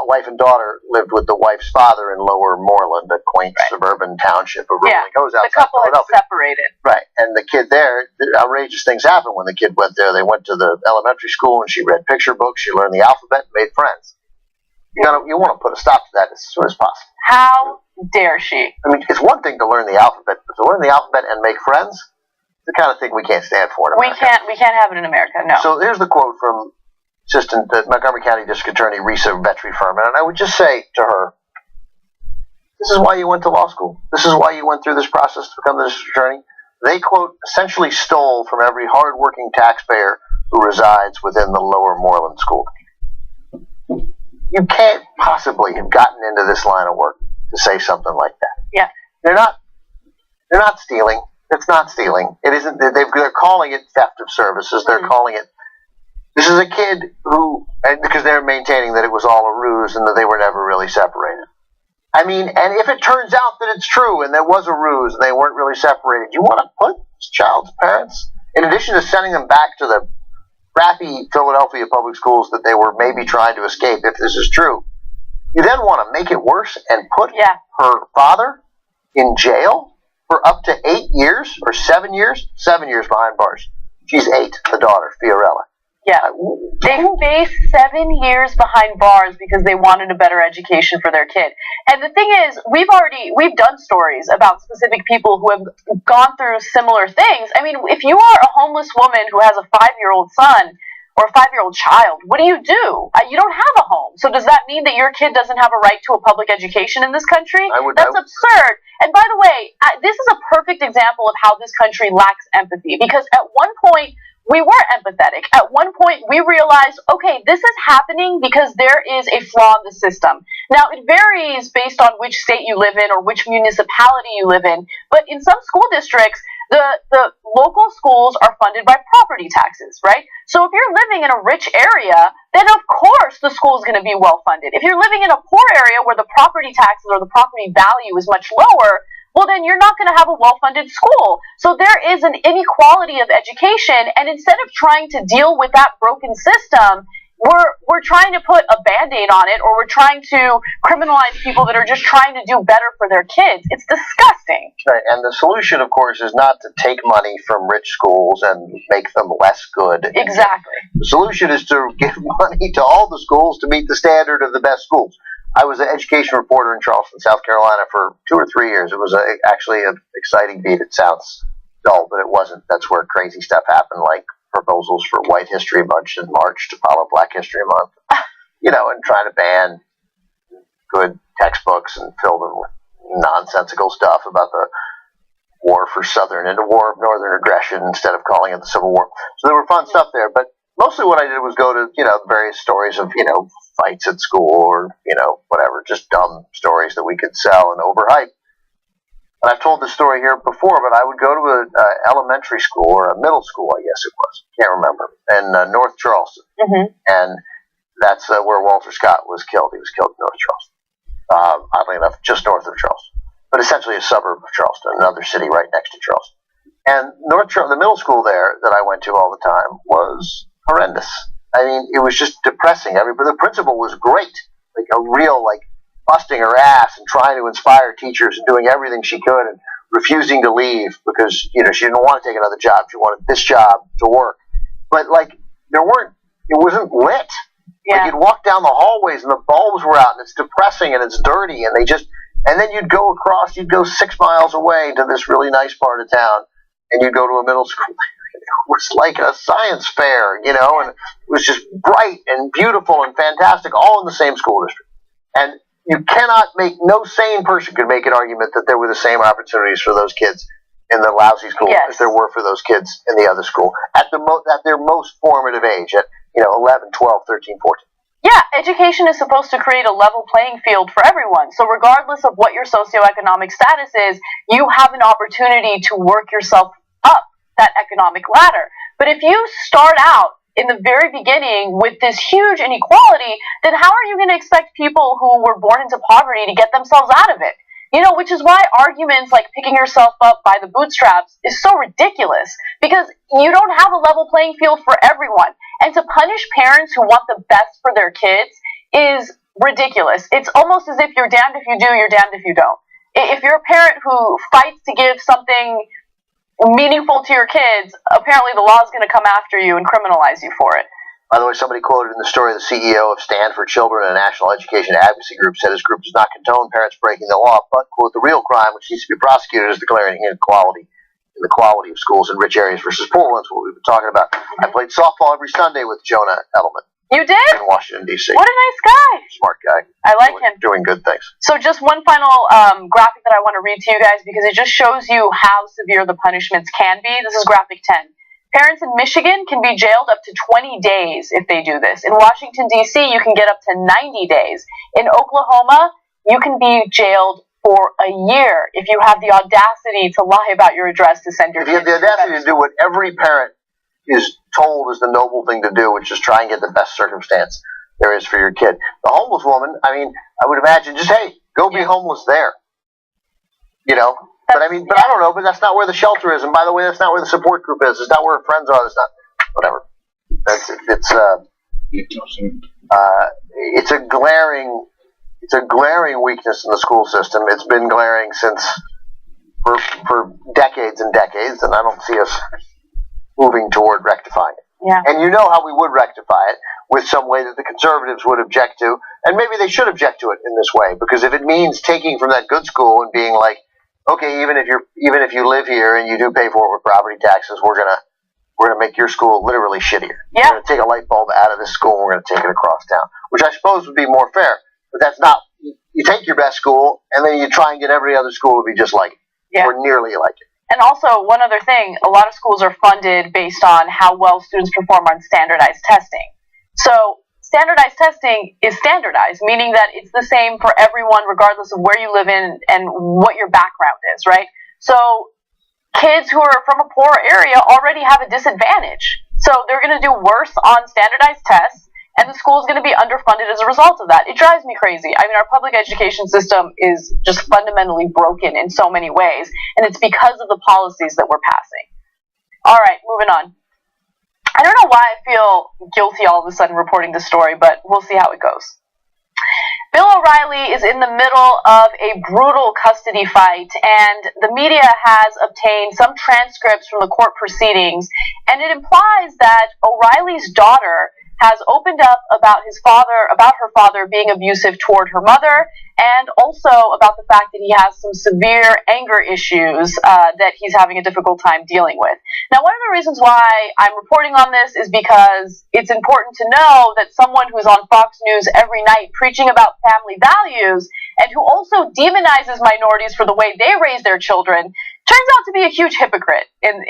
wife and daughter lived with the wife's father in Lower Moreland, a quaint suburban township of Rolling Hills outside the couple had Philadelphia. separated. Right, and the kid there, outrageous things happened when the kid went there. They went to the elementary school and she read picture books, she learned the alphabet and made friends. You want to put a stop to that as soon as possible. How dare she? I mean, it's one thing to learn the alphabet, but to learn the alphabet and make friends, the kind of thing we can't stand for in America. We can't have it in America, no. So here's the quote from Assistant Montgomery County District Attorney Risa Vetri Furman, and I would just say to her, this is why you went to law school. This is why you went through this process to become the district attorney. They, quote, essentially stole from every hardworking taxpayer who resides within the Lower Moreland school. You can't possibly have gotten into this line of work to say something like that. Yeah. They're not stealing. It's not stealing. It isn't. They're calling it theft of services. They're calling it. This is a kid who, because they're maintaining that it was all a ruse and that they were never really separated. I mean, and if it turns out that it's true and there was a ruse and they weren't really separated, you want to put this child's parents, in addition to sending them back to the crappy Philadelphia public schools that they were maybe trying to escape, if this is true, you then want to make it worse and put her father in jail for up to 8 years or 7 years? 7 years behind bars. She's 8, the daughter, Fiorella. Yeah, they faced 7 years behind bars because they wanted a better education for their kid. And the thing is, we've done stories about specific people who have gone through similar things. I mean, if you are a homeless woman who has a 5-year-old son, or a 5-year-old child, what do? You don't have a home. So does that mean that your kid doesn't have a right to a public education in this country? That's absurd. And by the way, this is a perfect example of how this country lacks empathy, because at one point, we were empathetic. At one point, we realized, okay, this is happening because there is a flaw in the system. Now, it varies based on which state you live in or which municipality you live in, but in some school districts, the local schools are funded by property taxes, right? So if you're living in a rich area, then of course the school is going to be well funded. If you're living in a poor area where the property taxes or the property value is much lower, well, then you're not going to have a well-funded school. So there is an inequality of education, and instead of trying to deal with that broken system, we're trying to put a Band-Aid on it, or we're trying to criminalize people that are just trying to do better for their kids. It's disgusting. Right, and the solution, of course, is not to take money from rich schools and make them less good. Exactly. The solution is to give money to all the schools to meet the standard of the best schools. I was an education reporter in Charleston, South Carolina for 2 or 3 years. It was actually an exciting beat. It sounds dull, but it wasn't. That's where crazy stuff happened, like proposals for White History Month in March to follow Black History Month, and trying to ban good textbooks and fill them with nonsensical stuff about the war for Southern and the war of Northern aggression instead of calling it the Civil War. So there were fun stuff there, but mostly what I did was go to, various stories of, fights at school or, whatever, just dumb stories that we could sell and overhype. And I've told this story here before, but I would go to an elementary school, or a middle school, I guess it was, can't remember, in North Charleston. Mm-hmm. And that's where Walter Scott was killed. He was killed in North Charleston. Oddly enough, just north of Charleston, but essentially a suburb of Charleston, another city right next to Charleston. And the middle school there that I went to all the time was horrendous. I mean, it was just depressing. The principal was great, like a real, busting her ass and trying to inspire teachers and doing everything she could and refusing to leave because, she didn't want to take another job. She wanted this job to work. But, it wasn't lit. Yeah. You'd walk down the hallways and the bulbs were out and it's depressing and it's dirty and then you'd go 6 miles away to this really nice part of town and you'd go to a middle school. It was like a science fair, and it was just bright and beautiful and fantastic, all in the same school district. And no sane person could make an argument that there were the same opportunities for those kids in the lousy school as there were for those kids in the other school at their most formative age, at 11, 12, 13, 14. Yeah, education is supposed to create a level playing field for everyone. So regardless of what your socioeconomic status is, you have an opportunity to work yourself up that economic ladder. But if you start out in the very beginning with this huge inequality, then how are you going to expect people who were born into poverty to get themselves out of it? Which is why arguments like picking yourself up by the bootstraps is so ridiculous, because you don't have a level playing field for everyone. And to punish parents who want the best for their kids is ridiculous. It's almost as if you're damned if you do, you're damned if you don't. If you're a parent who fights to give something meaningful to your kids, apparently the law is going to come after you and criminalize you for it. By the way, somebody quoted in the story the CEO of Stand for Children, a national education advocacy group, said his group does not condone parents breaking the law, but, quote, the real crime, which needs to be prosecuted, is declaring inequality in the quality of schools in rich areas versus poor ones, what we've been talking about. I played softball every Sunday with Jonah Edelman. You did? In Washington, D.C. What a nice guy. Smart guy. I like him. Doing good things. So just one final graphic that I want to read to you guys, because it just shows you how severe the punishments can be. This is graphic 10. Parents in Michigan can be jailed up to 20 days if they do this. In Washington, D.C., you can get up to 90 days. In Oklahoma, you can be jailed for a year if you have the audacity to lie about your address to send your kids. If you have the audacity to do what every parent is told is the noble thing to do, which is try and get the best circumstance there is for your kid. The homeless woman, I would imagine just, hey, go be homeless there. But I don't know, but that's not where the shelter is. And by the way, that's not where the support group is. It's not where her friends are. It's not, whatever. It's a glaring weakness in the school system. It's been glaring for decades and decades, and I don't see us moving toward rectifying it. Yeah. And you know how we would rectify it, with some way that the conservatives would object to, and maybe they should object to it in this way, because if it means taking from that good school and being like, okay, even if you live here and you do pay for it with property taxes, we're gonna we're going to make your school literally shittier. Yeah. We're going to take a light bulb out of this school and we're going to take it across town, which I suppose would be more fair. But that's not. You take your best school and then you try and get every other school to be just like it, or nearly like it. And also, one other thing, a lot of schools are funded based on how well students perform on standardized testing. So standardized testing is standardized, meaning that it's the same for everyone regardless of where you live in and what your background is, right? So kids who are from a poor area already have a disadvantage. So they're going to do worse on standardized tests, and the school is going to be underfunded as a result of that. It drives me crazy. I mean, our public education system is just fundamentally broken in so many ways, and it's because of the policies that we're passing. All right, moving on. I don't know why I feel guilty all of a sudden reporting this story, but we'll see how it goes. Bill O'Reilly is in the middle of a brutal custody fight, and the media has obtained some transcripts from the court proceedings, and it implies that O'Reilly's daughter has opened up about her father being abusive toward her mother, and also about the fact that he has some severe anger issues that he's having a difficult time dealing with. Now, one of the reasons why I'm reporting on this is because it's important to know that someone who's on Fox News every night preaching about family values and who also demonizes minorities for the way they raise their children turns out to be a huge hypocrite in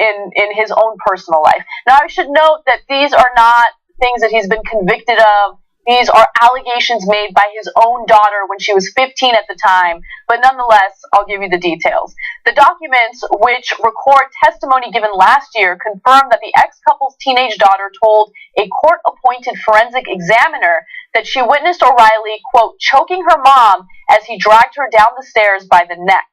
his own personal life. Now, I should note that these are not things that he's been convicted of. These are allegations made by his own daughter when she was 15 at the time, but nonetheless, I'll give you the details. The documents, which record testimony given last year, confirm that the ex-couple's teenage daughter told a court-appointed forensic examiner that she witnessed O'Reilly, quote, choking her mom as he dragged her down the stairs by the neck.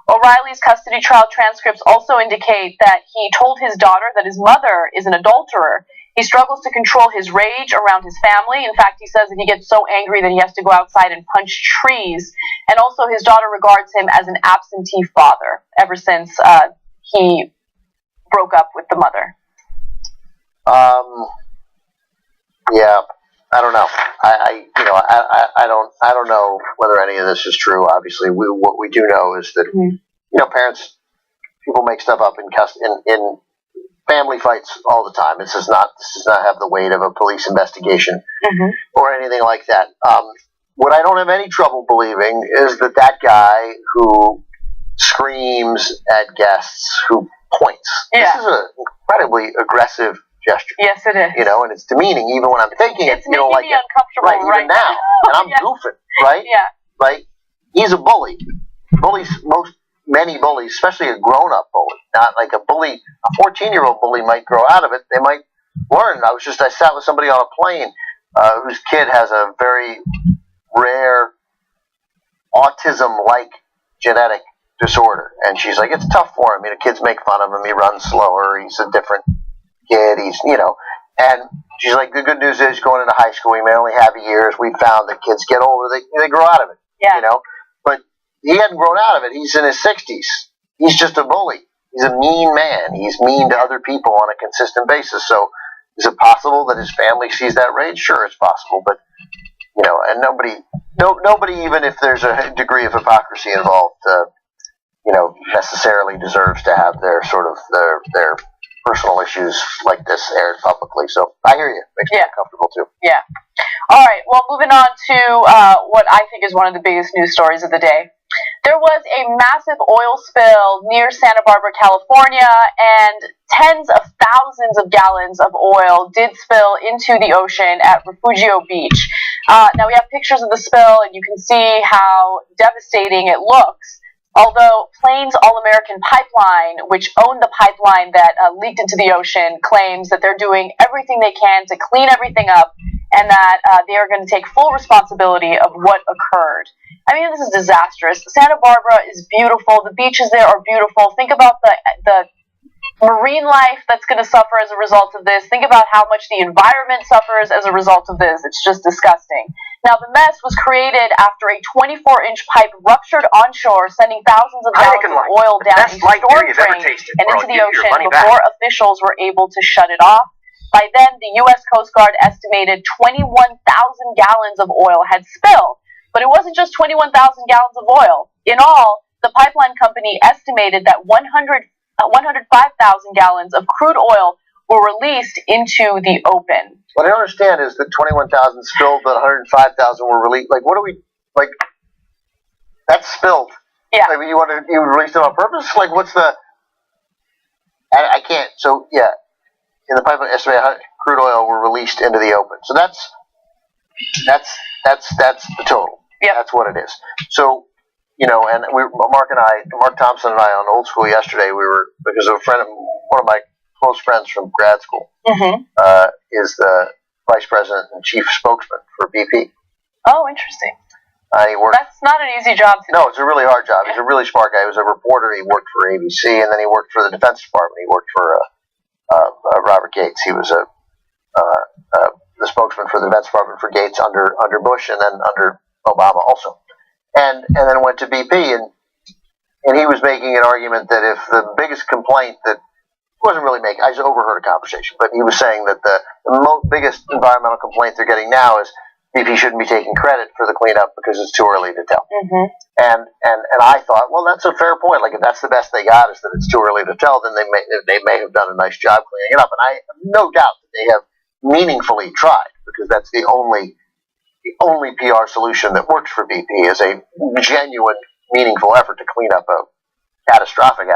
O'Reilly's custody trial transcripts also indicate that he told his daughter that his mother is an adulterer. He struggles to control his rage around his family. In fact, he says that he gets so angry that he has to go outside and punch trees. And also his daughter regards him as an absentee father ever since he broke up with the mother. Yeah, I don't know. I don't know whether any of this is true. Obviously, what we do know is that parents, people make stuff up in family fights all the time. This does not have the weight of a police investigation or anything like that. What I don't have any trouble believing is that guy who screams at guests, who points. This is an incredibly aggressive gesture. Yes, it is. And it's demeaning even when I'm thinking it's making me uncomfortable right even now. And I'm goofing, right? Yeah. Right? He's a bully. Many bullies, especially a grown-up bully, not like a bully. A 14-year-old bully might grow out of it. They might learn. I sat with somebody on a plane whose kid has a very rare autism-like genetic disorder, and she's like, it's tough for him. Kids make fun of him. He runs slower. He's a different kid. And she's like, the good news is going into high school, he may only have years. We found that kids get older, they grow out of it. Yeah. But he hadn't grown out of it. He's in his 60s. He's just a bully. He's a mean man. He's mean to other people on a consistent basis. So is it possible that his family sees that rage? Sure, it's possible. But, and nobody, even if there's a degree of hypocrisy involved, necessarily deserves to have their personal issues like this aired publicly. So I hear you. Makes me uncomfortable too. Yeah. All right. Well, moving on to what I think is one of the biggest news stories of the day. There was a massive oil spill near Santa Barbara, California, and tens of thousands of gallons of oil did spill into the ocean at Refugio Beach. Now we have pictures of the spill, and you can see how devastating it looks. Although Plains All-American Pipeline, which owned the pipeline that leaked into the ocean, claims that they're doing everything they can to clean everything up and that they are going to take full responsibility of what occurred. I mean, this is disastrous. Santa Barbara is beautiful. The beaches there are beautiful. Think about the marine life that's going to suffer as a result of this. Think about how much the environment suffers as a result of this. It's just disgusting. Now, the mess was created after a 24-inch pipe ruptured onshore, sending thousands of gallons of oil down a storm drain and into the ocean before officials were able to shut it off. By then, the U.S. Coast Guard estimated 21,000 gallons of oil had spilled. But it wasn't just 21,000 gallons of oil. In all, the pipeline company estimated that 105,000 gallons of crude oil were released into the open. What I don't understand is that 21,000 spilled, but 105,000 were released. Like, what are we, like, that's spilled. Yeah. Like, you released them on purpose? Like, what's the, I can't, so, yeah. In the pipeline, estimated crude oil were released into the open. So that's the total. Yeah. That's what it is. So, you know, and Mark Thompson and I on Old School yesterday, because one of my close friends from grad school is the vice president and chief spokesman for BP. Oh, interesting. That's not an easy job to do. No, it's a really hard job. He's a really smart guy. He was a reporter. He worked for ABC, and then he worked for the Defense Department. He worked for Robert Gates. He was the spokesman for the Defense Department for Gates under Bush, and then under Obama also. And then went to BP, and he was making an argument that if the biggest complaint that wasn't really making, I just overheard a conversation, but he was saying that the biggest environmental complaint they're getting now is BP shouldn't be taking credit for the cleanup because it's too early to tell. And I thought, well, that's a fair point. Like, if that's the best they got is that it's too early to tell, then they may have done a nice job cleaning it up. And I have no doubt that they have meaningfully tried, because that's the only PR solution that works for BP is a genuine, meaningful effort to clean up a catastrophic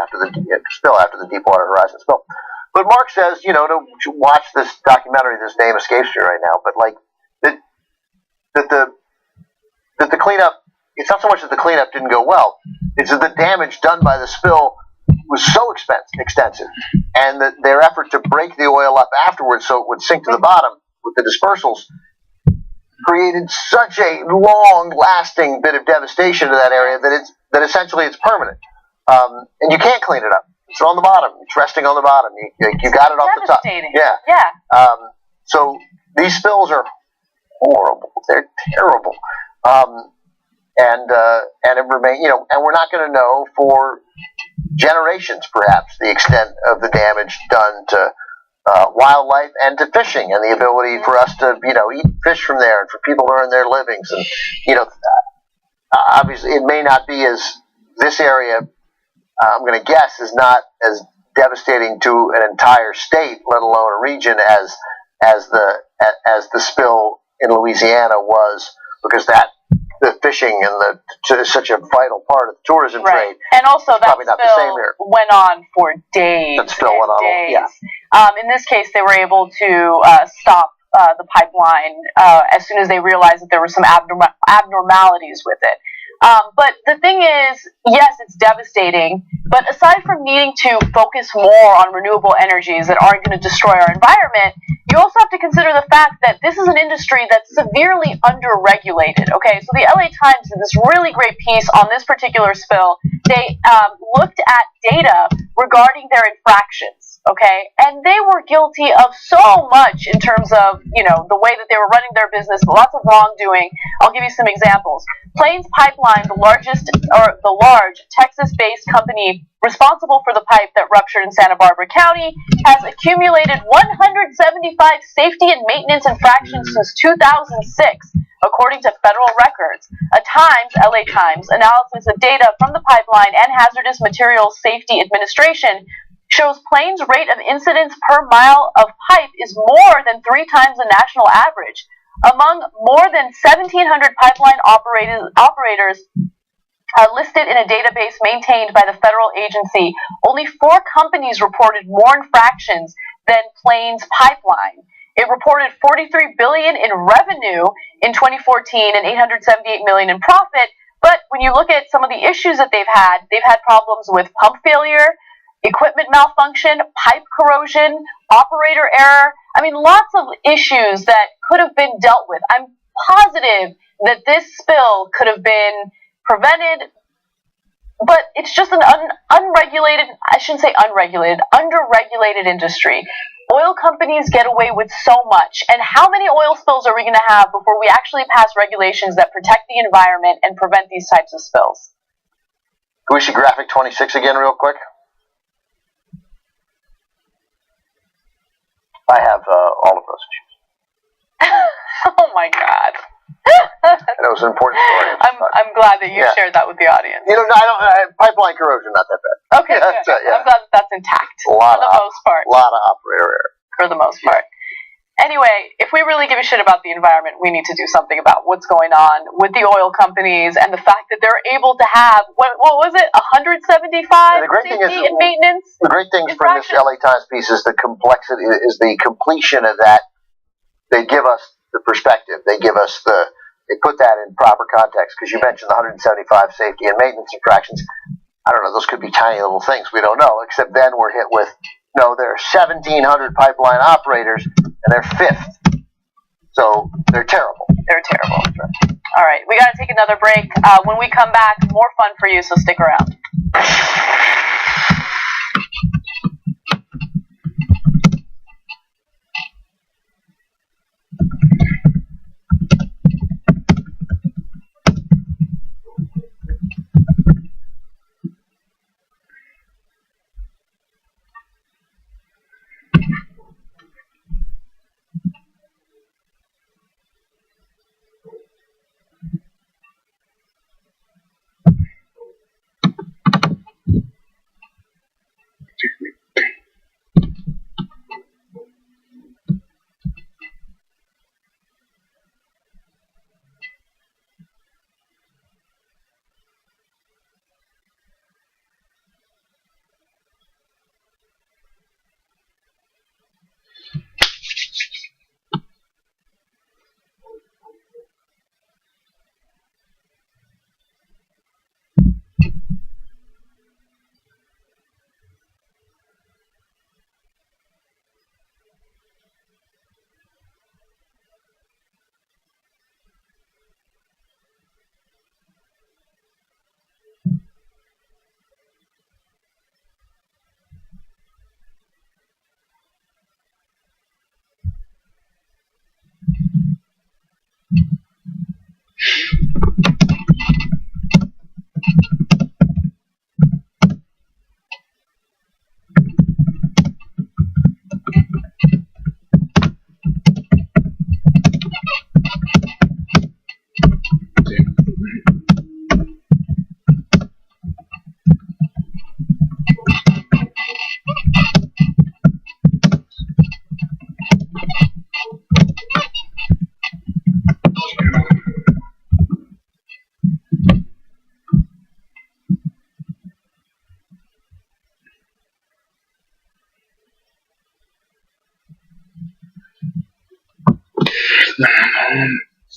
spill after the Deepwater Horizon spill. But Mark says, you know, to watch this documentary, this name escapes me right now, but like that the cleanup, it's not so much that the cleanup didn't go well, it's that the damage done by the spill was so extensive, and that their effort to break the oil up afterwards so it would sink to the bottom with the dispersals created such a long-lasting bit of devastation to that area that essentially it's permanent, and you can't clean it up. It's on the bottom. It's resting on the bottom. You got it off the top. Yeah. So these spills are horrible. They're terrible. And it remains, you know, and we're not going to know for generations, perhaps, the extent of the damage done to wildlife and to fishing, and the ability for us to, you know, eat fish from there, and for people to earn their livings. And, you know, obviously it may not be as, this area, I'm going to guess, is not as devastating to an entire state, let alone a region, as the spill in Louisiana was, because the fishing and is such a vital part of the tourism trade. And also that probably not the same here. went on for days. That spill went on. Days. Yeah. In this case, they were able to stop the pipeline as soon as they realized that there were some abnormalities with it. But the thing is, yes, it's devastating, but aside from needing to focus more on renewable energies that aren't going to destroy our environment, you also have to consider the fact that this is an industry that's severely under-regulated, okay? So the LA Times did this really great piece on this particular spill. They looked at data regarding their infractions, okay? And they were guilty of so much in terms of, you know, the way that they were running their business, lots of wrongdoing. I'll give you some examples. Plains Pipeline, the large Texas-based company responsible for the pipe that ruptured in Santa Barbara County, has accumulated 175 safety and maintenance infractions since 2006, according to federal records. A LA Times, analysis of data from the Pipeline and Hazardous Materials Safety Administration shows Plains' rate of incidents per mile of pipe is more than 3 times the national average. Among more than 1,700 pipeline operators listed in a database maintained by the federal agency, only 4 companies reported more infractions than Plains Pipeline. It reported $43 billion in revenue in 2014 and $878 million in profit. But when you look at some of the issues that they've had problems with pump failure, equipment malfunction, pipe corrosion, operator error. I mean, lots of issues that could have been dealt with. I'm positive that this spill could have been prevented, but it's just an unregulated, I shouldn't say unregulated, under-regulated industry. Oil companies get away with so much, and how many oil spills are we going to have before we actually pass regulations that protect the environment and prevent these types of spills? Can we see graphic 26 again real quick? I have all of those issues. Oh my God. That was an important story. I'm glad that you shared that with the audience. You know, pipeline corrosion, not that bad. Okay, good. I'm glad that's intact for the most part. A lot of operator error. for the most part. Anyway, if we really give a shit about the environment, we need to do something about what's going on with the oil companies and the fact that they're able to have, what was it, 175 the great safety thing is, and maintenance? The great thing from this LA Times piece is the complexity, is the completion of that. They give us the perspective. They give us they put that in proper context, because you mentioned the 175 safety and maintenance infractions. I don't know, those could be tiny little things. We don't know, except then we're hit with, no, there are 1,700 pipeline operators, and they're fifth. So they're terrible. They're terrible. All right, we got to take another break. When we come back, more fun for you, so stick around.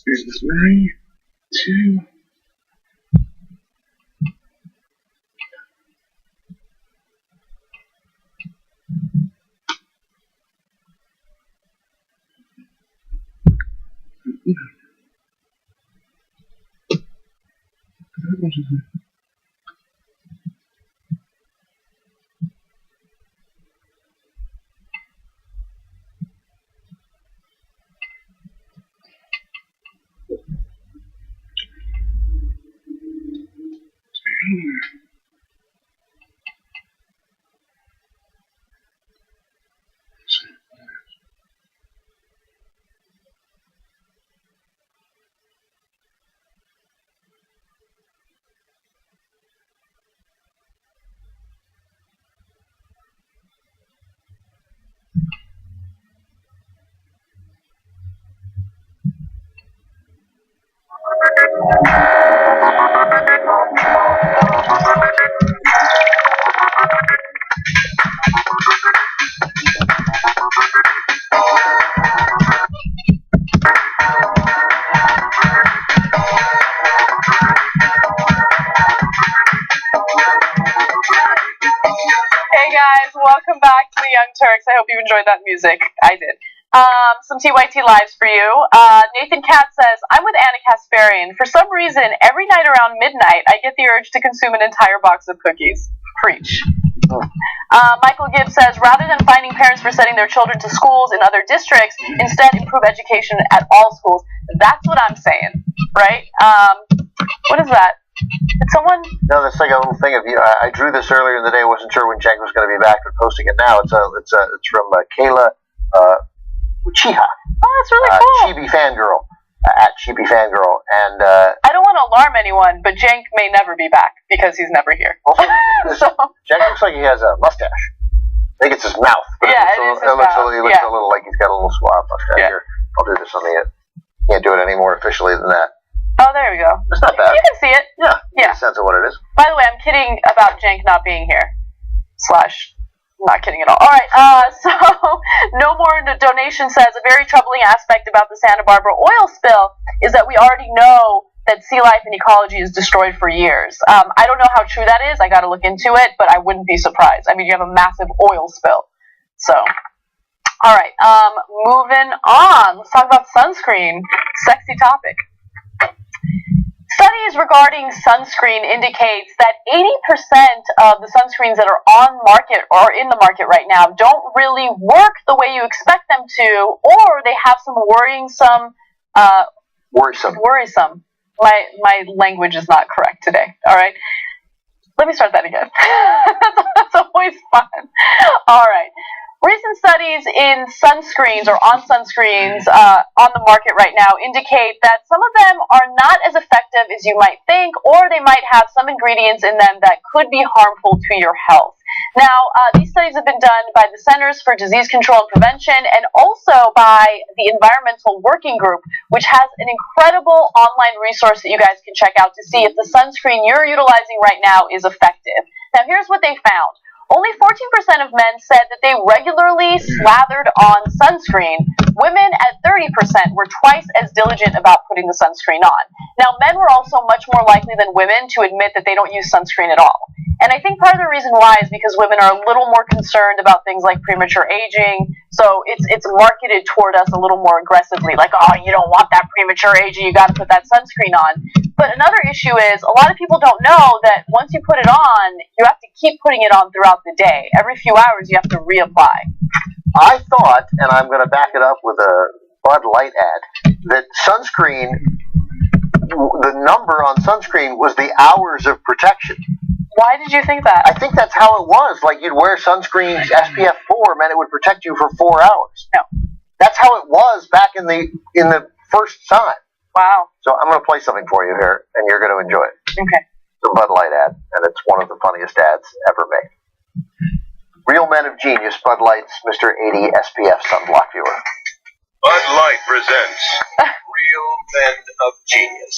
This is 3, 2. Hey guys, welcome back to the Young Turks. I hope you enjoyed that music. I did. Some TYT lives for you. Nathan Katz says, I'm with Anna Kasparian. For some reason, every night around midnight, I get the urge to consume an entire box of cookies. Preach. Michael Gibbs says, rather than finding parents for sending their children to schools in other districts, instead improve education at all schools. That's what I'm saying, right? What is that? Did someone? No, that's like a little thing of you. I drew this earlier in the day. I wasn't sure when Cenk was going to be back, but posting it now. It's from Kayla Uchiha. Oh, that's really cool. Chibi Fangirl at Chibi Fangirl, and I don't want to alarm anyone, but Cenk may never be back because he's never here. Also, so Cenk looks like he has a mustache. I think it's his mouth. But Yeah, it looks a little like he's got a little suave mustache here. I'll do this on the. Can't do it any more officially than that. Oh, there we go. It's not bad. You can see it. Yeah. Yeah. A sense of what it is. By the way, I'm kidding about Jank not being here. Not kidding at all. All right. So No More Donation says a very troubling aspect about the Santa Barbara oil spill is that we already know that sea life and ecology is destroyed for years. I don't know how true that is. I got to look into it, but I wouldn't be surprised. I mean, you have a massive oil spill. So, all right. Moving on. Let's talk about sunscreen. Sexy topic. Studies regarding sunscreen indicates that 80% of the sunscreens that are on market or in the market right now don't really work the way you expect them to, or they have some worrisome. My language is not correct today. All right. Let me start that again. That's always fun. All right. Recent studies in sunscreens or on sunscreens on the market right now indicate that some of them are not as effective as you might think, or they might have some ingredients in them that could be harmful to your health. Now, these studies have been done by the Centers for Disease Control and Prevention and also by the Environmental Working Group, which has an incredible online resource that you guys can check out to see if the sunscreen you're utilizing right now is effective. Now, here's what they found. Only 14% of men said that they regularly slathered on sunscreen. Women at 30% were twice as diligent about putting the sunscreen on. Now, men were also much more likely than women to admit that they don't use sunscreen at all. And I think part of the reason why is because women are a little more concerned about things like premature aging. So it's marketed toward us a little more aggressively, like, oh, you don't want that premature aging, you got to put that sunscreen on. But another issue is a lot of people don't know that once you put it on, you have to keep putting it on throughout the day. Every few hours, you have to reapply. I thought, and I'm going to back it up with a Bud Light ad, that sunscreen, the number on sunscreen was the hours of protection. Why did you think that? I think that's how it was. Like, you'd wear sunscreen SPF 4 meant it would protect you for 4 hours. No. That's how it was back in the first time. Wow. So I'm going to play something for you here, and you're going to enjoy it. Okay. It's a Bud Light ad, and it's one of the funniest ads ever made. Real Men of Genius, Bud Light's Mr. 80 SPF Sunblock Viewer. Bud Light presents Real Men of Genius.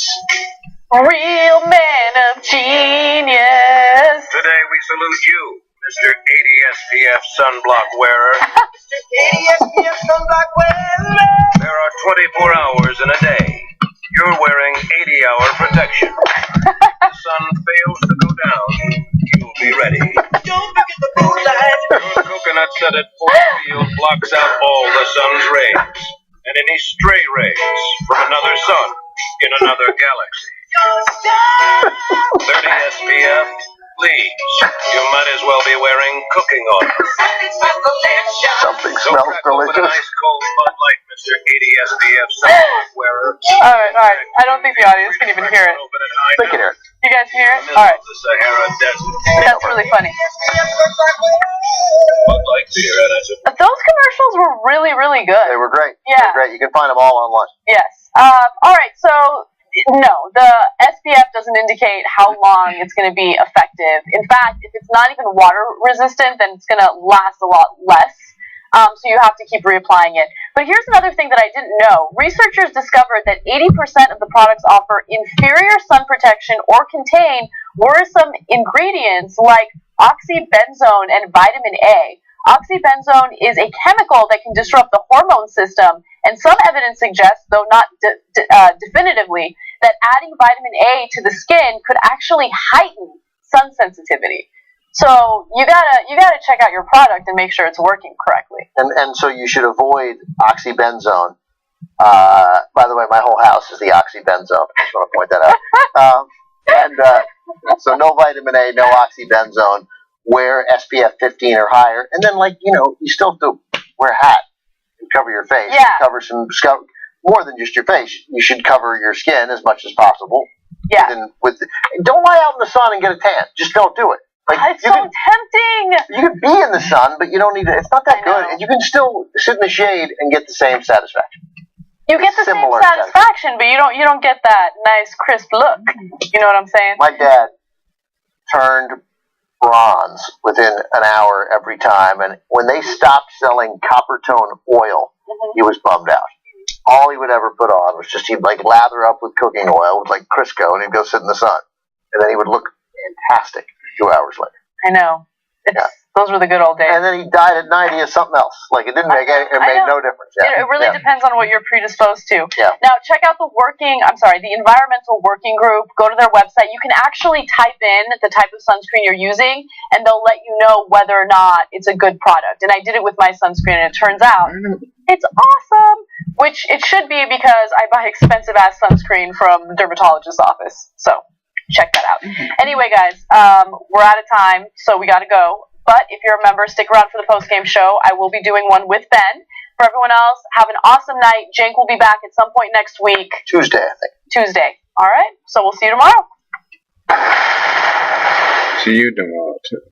Real Men of Genius. Today we salute you, Mr. 80 SPF Sunblock Wearer. Mr. 80 SPF Sunblock Wearer. There are 24 hours in a day. You're wearing 80-hour protection. If the sun fails to go down, you'll be ready. Don't forget the blue light. Your coconut-scented force field blocks out all the sun's rays and any stray rays from another sun in another galaxy. 30 SPF, please. You might as well be wearing cooking oil. Something smells delicious. Open an ice cold Bud Light, Mr. 80 SPF Sunblock Wearer. All right. I don't think the audience can even hear it. They can hear it. You guys hear it? All right. The Sahara Desert. That's really funny. Bud Light beer, and Those commercials were really, really good. They were great. Yeah. They were great. You can find them all online. Yes. All right. So, no, the SPF doesn't indicate how long it's going to be effective. In fact, if it's not even water resistant, then it's going to last a lot less. So you have to keep reapplying it. But here's another thing that I didn't know. Researchers discovered that 80% of the products offer inferior sun protection or contain worrisome ingredients like oxybenzone and vitamin A. Oxybenzone is a chemical that can disrupt the hormone system, and some evidence suggests, though not definitively, that adding vitamin A to the skin could actually heighten sun sensitivity. So you gotta check out your product and make sure it's working correctly. And so you should avoid oxybenzone. By the way, my whole house is the oxybenzone. I just want to point that out. So no vitamin A, no oxybenzone. Wear SPF 15 or higher, and then you still have to wear a hat and cover your face. Yeah. Cover some more than just your face. You should cover your skin as much as possible. Yeah. Don't lie out in the sun and get a tan. Just don't do it. It's so tempting. You can be in the sun, but you don't need to. It's not that good. And you can still sit in the shade and get the same satisfaction. You get the same satisfaction, but you don't get that nice crisp look. You know what I'm saying? My dad turned bronze within an hour every time. And when they stopped selling copper tone oil, he was bummed out. All he would ever put on was just, he'd like lather up with cooking oil with like Crisco, and he'd go sit in the sun. And then he would look fantastic 2 hours later. I know. Those were the good old days. And then he died at 90 of something else. Like, it didn't make any, it made no difference. It really depends on what you're predisposed to. Yeah. Now, check out the environmental working group. Go to their website. You can actually type in the type of sunscreen you're using, and they'll let you know whether or not it's a good product. And I did it with my sunscreen, and it turns out it's awesome, which it should be because I buy expensive-ass sunscreen from the dermatologist's office. So check that out. Anyway, guys, we're out of time, so we got to go. But if you're a member, stick around for the post-game show. I will be doing one with Ben. For everyone else, have an awesome night. Cenk will be back at some point next week. Tuesday, I think. Tuesday. All right. So we'll see you tomorrow. See you tomorrow, too.